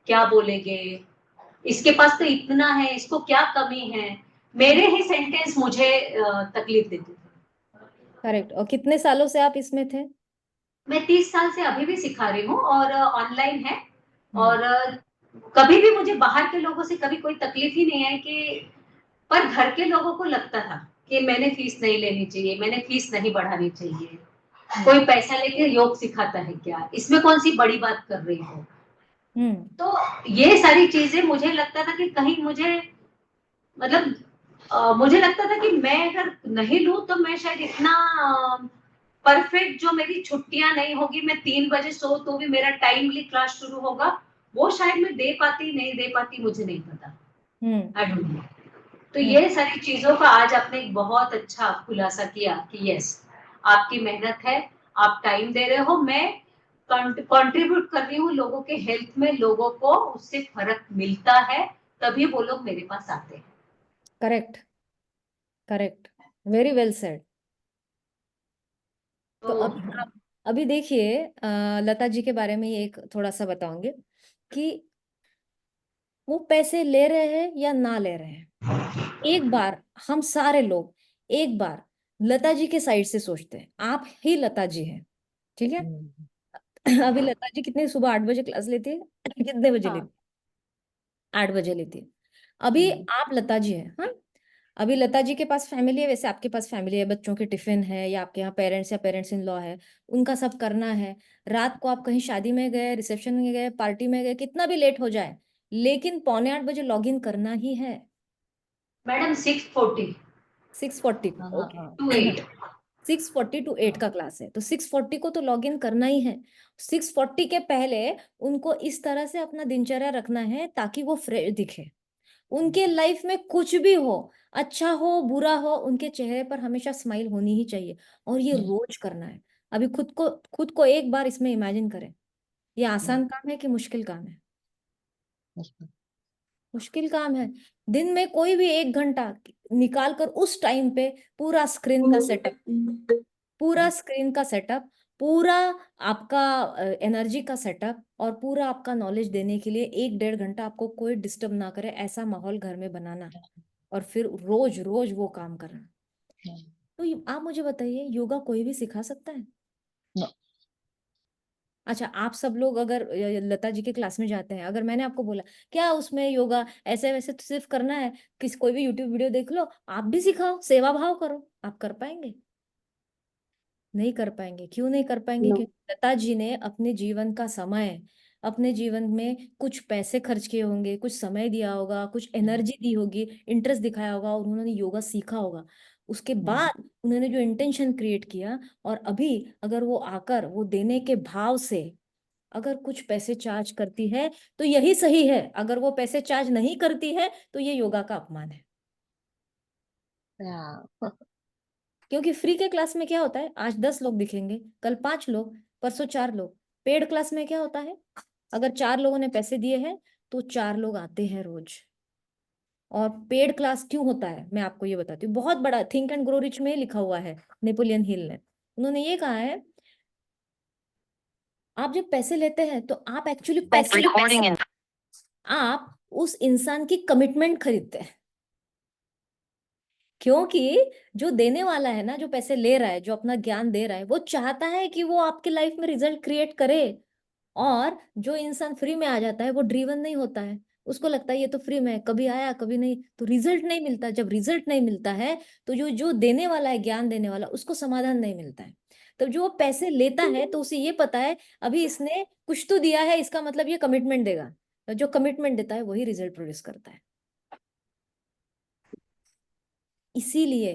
क्या बोलेगे, इसके पास तो इतना है, इसको क्या कमी है, मेरे ही सेंटेंस मुझे तकलीफ देते थे। करेक्ट। और कितने सालों से आप इसमें थे? मैं 30 साल से अभी भी सिखा रही हूँ और ऑनलाइन है। और कभी भी मुझे बाहर के लोगों से कभी कोई तकलीफ ही नहीं है कि, पर घर के लोगों को लगता था कि मैंने फीस नहीं लेनी चाहिए, मैंने फीस नहीं बढ़ानी चाहिए, कोई पैसा लेके योग सिखाता है क्या, इसमें कौन सी बड़ी बात कर रही हो। तो ये सारी चीजें मुझे लगता था कि कहीं मुझे, मतलब मुझे लगता था कि मैं अगर नहीं लूं तो मैं शायद इतना परफेक्ट, जो मेरी छुट्टियां नहीं होगी, मैं 3 बजे सो तो भी मेरा टाइमली क्लास शुरू होगा, वो शायद मैं दे पाती नहीं दे पाती, मुझे नहीं पता। I don't know. तो ये सारी चीजों का आज आपने एक बहुत अच्छा खुलासा किया कि यस, आपकी मेहनत है, आप टाइम दे रहे हो, मैं कंट्रीब्यूट कर रही हूँ लोगों के हेल्थ में, लोगों को उससे फर्क मिलता है, तभी वो लोग मेरे पास आते हैं। Correct correct, very well said. तो तो अभी देखिए, लता जी के बारे में एक थोड़ा सा बताऊंगे कि वो पैसे ले रहे हैं या ना ले रहे हैं। एक बार हम सारे लोग एक बार लता जी के साइड से सोचते हैं, आप ही लता जी हैं, ठीक है? अभी लता जी कितने, सुबह 8 बजे क्लास लेती है? कितने बजे हाँ। लेती है? 8 बजे लेती है। अभी आप लता जी हैं, हाँ? अभी लता जी के पास फैमिली है, वैसे आपके पास फैमिली है, बच्चों के टिफिन है, या आपके यहाँ पेरेंट्स या पेरेंट्स इन लॉ है, उनका सब करना है। रात को आप कहीं शादी में गए, रिसेप्शन में गए, पार्टी में गए, कितना भी लेट हो जाए, लेकिन पौने 8 बजे लॉग इन करना ही है। मैडम 6:40 6:40 हाँ ओके। हाँ। टू 8 6:40 टू 8 का क्लास है, तो 6:40 को तो लॉग इन करना ही है। 6:40 के पहले उनको इस तरह से अपना दिनचर्या रखना है ताकि वो फ्रेश दिखे। उनके लाइफ में कुछ भी हो, अच्छा हो बुरा हो, उनके चेहरे पर हमेशा स्माइल होनी ही चाहिए, और ये रोज करना है। अभी खुद को एक बार इसमें इमेजिन करें। ये आसान काम है कि मुश्किल काम है? मुश्किल काम है। दिन में कोई भी 1 घंटा निकाल कर उस टाइम पे पूरा स्क्रीन का सेटअप पूरा आपका एनर्जी का सेटअप और पूरा आपका नॉलेज देने के लिए 1-1.5 घंटा आपको कोई डिस्टर्ब ना करे ऐसा माहौल घर में बनाना, और फिर रोज रोज वो काम करना। तो आप मुझे बताइए, योगा कोई भी सिखा सकता है? No. अच्छा, आप सब लोग अगर लता जी के क्लास में जाते हैं, अगर मैंने आपको बोला क्या उसमें योगा ऐसे वैसे तो सिर्फ करना है, कोई भी यूट्यूब वीडियो देख लो, आप भी सिखाओ, सेवा भाव करो, आप कर पाएंगे? नहीं कर पाएंगे। क्यों नहीं कर पाएंगे? No. क्योंकि लता जी ने अपने जीवन का समय, अपने जीवन में कुछ पैसे खर्च किए होंगे, कुछ समय दिया होगा, कुछ एनर्जी दी होगी, इंटरेस्ट दिखाया होगा, और उन्होंने योगा सीखा होगा। उसके बाद उन्होंने जो इंटेंशन क्रिएट किया, और अभी अगर वो आकर वो देने के भाव से अगर कुछ पैसे चार्ज करती है तो यही सही है, अगर वो पैसे चार्ज नहीं करती है तो ये योगा का अपमान है। Yeah. क्योंकि फ्री के क्लास में क्या होता है, आज 10 लोग दिखेंगे, कल 5 लोग, परसों 4 लोग। पेड क्लास में क्या होता है, अगर 4 लोगों ने पैसे दिए हैं तो 4 लोग आते हैं रोज। और पेड क्लास क्यों होता है मैं आपको ये बताती हूँ, बहुत बड़ा थिंक एंड ग्रो रिच में लिखा हुआ है, नेपोलियन हिल ने, उन्होंने ये कहा है, आप जब पैसे लेते हैं तो आप एक्चुअली आप उस इंसान की कमिटमेंट खरीदते हैं। क्योंकि जो देने वाला है ना, जो पैसे ले रहा है, जो अपना ज्ञान दे रहा है, वो चाहता है कि वो आपके लाइफ में रिजल्ट क्रिएट करे। और जो इंसान फ्री में आ जाता है वो ड्रीवन नहीं होता है, उसको लगता है ये तो फ्री में है, कभी आया कभी नहीं, तो रिजल्ट नहीं मिलता। जब रिजल्ट नहीं मिलता है तो जो जो देने वाला है, ज्ञान देने वाला, उसको समाधान नहीं मिलता है। तब जो वो पैसे लेता है तो उसे ये पता है अभी इसने कुछ तो दिया है, इसका मतलब ये कमिटमेंट देगा, तो जो कमिटमेंट देता है वही रिजल्ट प्रोड्यूस करता है। इसीलिए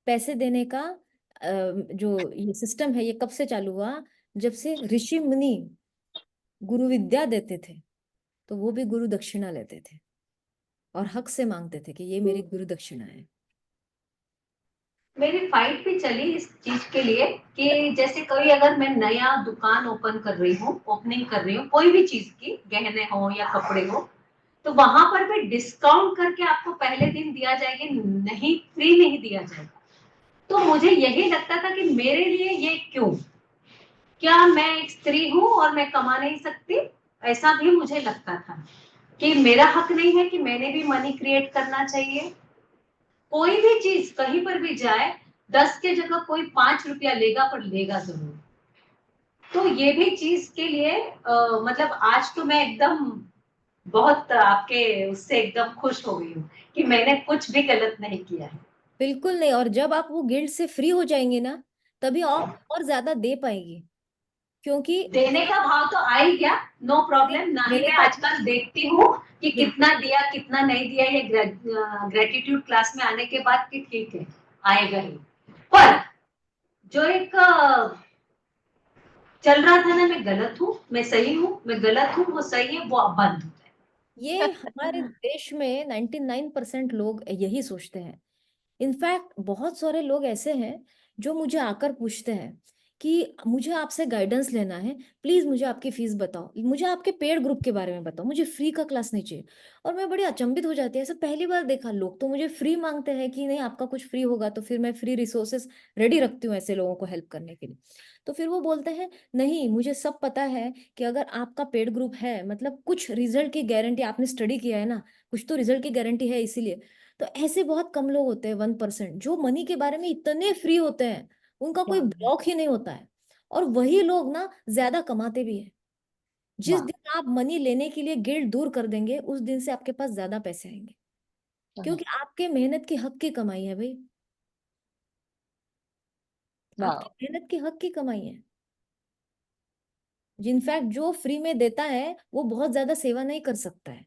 पैसे देने का जो ये सिस्टम है, ये कब से चालू हुआ, जब से ऋषि मुनि गुरु विद्या देते थे तो वो भी गुरु दक्षिणा लेते थे और हक से मांगते थे कि ये मेरी गुरु दक्षिणा है। मेरी फाइट भी चली इस चीज के लिए कि जैसे कोई अगर मैं नया दुकान ओपन कर रही हूँ, ओपनिंग कर रही हूँ कोई भी चीज की, गहने हो या कपड़े हो, तो वहां पर भी डिस्काउंट करके आपको पहले दिन दिया जाएगी, नहीं फ्री नहीं दिया जाएगा। तो मुझे यही लगता था कि मेरे लिए ये क्यों, क्या मैं एक स्त्री हूँ और मैं कमा नहीं सकती? ऐसा भी मुझे लगता था कि मेरा हक नहीं है कि मैंने भी मनी क्रिएट करना चाहिए। कोई भी चीज कहीं पर भी जाए, 10 के जगह कोई 5 रुपया लेगा, पर लेगा जरूर। तो ये भी चीज के लिए मतलब आज तो मैं एकदम बहुत आपके उससे एकदम खुश हो गई हूँ कि मैंने कुछ भी गलत नहीं किया है। बिल्कुल नहीं। और जब आप वो गिल्ट से फ्री हो जाएंगे ना, तभी आप और ज्यादा दे पाएंगी। क्योंकि देने का भाव तो आ ही गया, नो प्रॉब्लम। ना ही मेरे मैं पास आजकल देखती हूँ कि बिल्कुल कितना दिया कितना नहीं दिया, ये ग्रेटिट्यूड क्लास में आने के बाद कि ठीक है आएगा ही। पर जो एक चल रहा था ना, मैं गलत हूँ मैं सही हूँ, मैं गलत हूँ वो सही है, वो अब बंद हो जाए। ये हमारे देश में 99% लोग यही सोचते हैं। इनफैक्ट बहुत सारे लोग ऐसे हैं जो मुझे आकर पूछते हैं कि मुझे आपसे गाइडेंस लेना है, प्लीज मुझे आपकी फीस बताओ, मुझे आपके पेड ग्रुप के बारे में बताओ, मुझे फ्री का क्लास नहीं चाहिए। और मैं बड़ी अचंभित हो जाती है, ऐसा पहली बार देखा, लोग तो मुझे फ्री मांगते हैं कि नहीं आपका कुछ फ्री होगा तो फिर मैं फ्री रिसोर्सेस रेडी रखती हूँ ऐसे लोगों को हेल्प करने के लिए। तो फिर वो बोलते हैं नहीं, मुझे सब पता है कि अगर आपका पेड ग्रुप है मतलब कुछ रिजल्ट की गारंटी, आपने स्टडी किया है ना, कुछ तो रिजल्ट की गारंटी है, इसीलिए। तो ऐसे बहुत कम लोग होते हैं, 1%, जो मनी के बारे में इतने फ्री होते हैं, उनका कोई वाह, ब्लॉक ही नहीं होता है। और वही लोग ना ज्यादा कमाते भी है। जिस वाह, दिन आप मनी लेने के लिए गिल्ट दूर कर देंगे, उस दिन से आपके पास ज्यादा पैसे आएंगे। क्योंकि आपके मेहनत की हक की कमाई है भाई, आपकी वाह, मेहनत की हक की कमाई है। इनफैक्ट जो फ्री में देता है वो बहुत ज्यादा सेवा नहीं कर सकता है।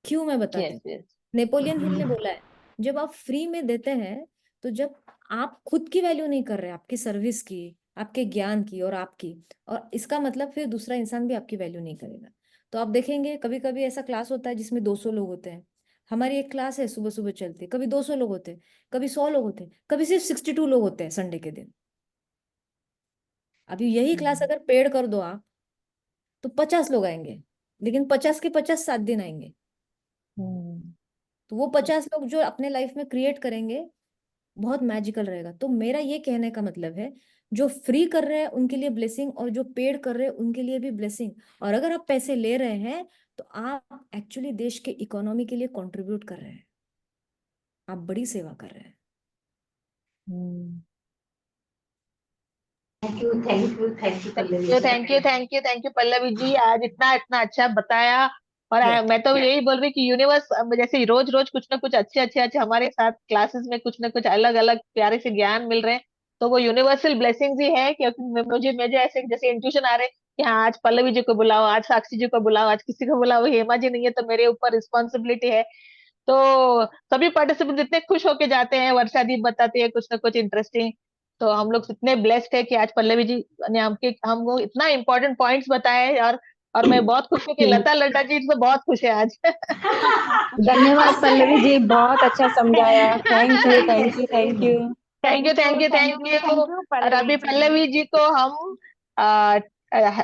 क्यों, मैं बताती यस हूँ। यस, नेपोलियन हिल ने बोला है, जब आप फ्री में देते हैं तो जब आप खुद की वैल्यू नहीं कर रहे, आपकी सर्विस की, आपके ज्ञान की और आपकी, और इसका मतलब फिर दूसरा इंसान भी आपकी वैल्यू नहीं करेगा। तो आप देखेंगे कभी कभी ऐसा क्लास होता है जिसमें 200 लोग होते हैं। हमारी एक क्लास है सुबह सुबह चलती, कभी 200 लोग होते हैं, कभी 100 लोग होते हैं, कभी सिर्फ 62 लोग होते हैं संडे के दिन। अभी यही क्लास अगर पेड कर दो आप, तो 50 लोग आएंगे, लेकिन 50 के 50 7 दिन आएंगे। तो वो 50 लोग जो अपने लाइफ में क्रिएट करेंगे, बहुत मैजिकल रहेगा। तो मेरा ये कहने का मतलब है, जो फ्री कर रहे हैं उनके लिए ब्लेसिंग, और जो पेड कर रहे हैं उनके लिए भी ब्लेसिंग। और अगर आप पैसे ले रहे हैं तो आप एक्चुअली देश के इकोनॉमी के लिए कंट्रीब्यूट कर रहे हैं, आप बड़ी सेवा कर रहे हैं। Thank you Pallavi ji. Thank you Pallavi ji, आज इतना इतना अच्छा बताया। और Yes. मैं तो यही बोल रही कि यूनिवर्स जैसे रोज रोज कुछ ना कुछ अच्छे हमारे साथ क्लासेस में कुछ ना कुछ अलग अलग प्यारे से ज्ञान मिल रहे हैं, तो वो यूनिवर्सल ब्लेसिंग्स ही है। क्योंकि मुझे ऐसे जैसे इंट्यूशन आ रहे हैं कि हाँ आज पल्लवी जी को बुलाओ, आज साक्षी जी को बुलाओ, आज किसी को बुलाओ, हेमा जी नहीं है तो मेरे ऊपर रिस्पॉन्सिबिलिटी है। तो सभी पार्टिसिपेंट इतने खुश होके जाते हैं, वर्षा दी बताती है कुछ ना कुछ इंटरेस्टिंग। तो हम लोग इतने ब्लेस्ड है कि आज पल्लवी जी ने हमको इतना इंपॉर्टेंट पॉइंट्स बताए। और मैं बहुत खुश हूँ कि लता लता जी तो बहुत खुश है आज। धन्यवाद पल्लवी जी, बहुत अच्छा समझाया। Thank you thank you thank you. Thank you. और अभी पल्लवी जी को हम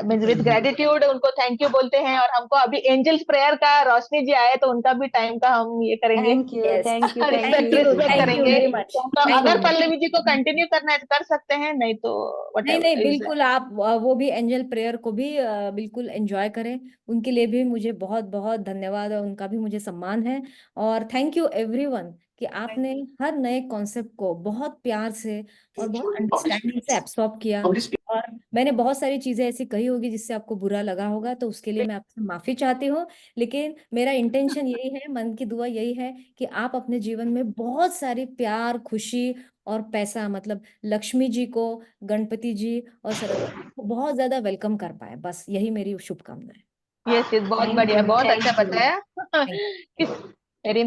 विद ग्रेटिट्यूड उनको थैंक यू बोलते हैं। और हमको अभी एंजल्स प्रेयर का रोशनी जी आए तो उनका भी टाइम का हम ये करेंगे, thank you Yes. Thank you Thank thank you, you respect thank you करेंगे। very much. तो Thank अगर you. पल्लवी जी को कंटिन्यू करना है तो कर सकते हैं, नहीं तो नहीं whatever is बिल्कुल, आप वो भी एंजल प्रेयर को भी बिल्कुल एंजॉय करें। उनके लिए भी मुझे बहुत बहुत धन्यवाद, और उनका भी मुझे सम्मान है। और थैंक यू एवरीवन कि आपने हर नए कॉन्सेप्ट को बहुत प्यार से और बहुत अंडरस्टैंडिंग से एब्सॉर्ब किया। और मैंने बहुत सारी चीजें ऐसी कही होगी जिससे आपको बुरा लगा होगा, तो उसके लिए मैं आपसे माफी चाहती हूँ। लेकिन मेरा इंटेंशन यही है, मन की दुआ यही है कि आप अपने जीवन में बहुत सारी प्यार, खुशी और पैसा, मतलब लक्ष्मी जी को, गणपति जी और सरस्वती को बहुत ज्यादा वेलकम कर पाए। बस यही मेरी शुभकामना है। यस बहुत थैंक बढ़िया, यू बहुत अच्छा थैंक यू। बताया। Thank you. वेरी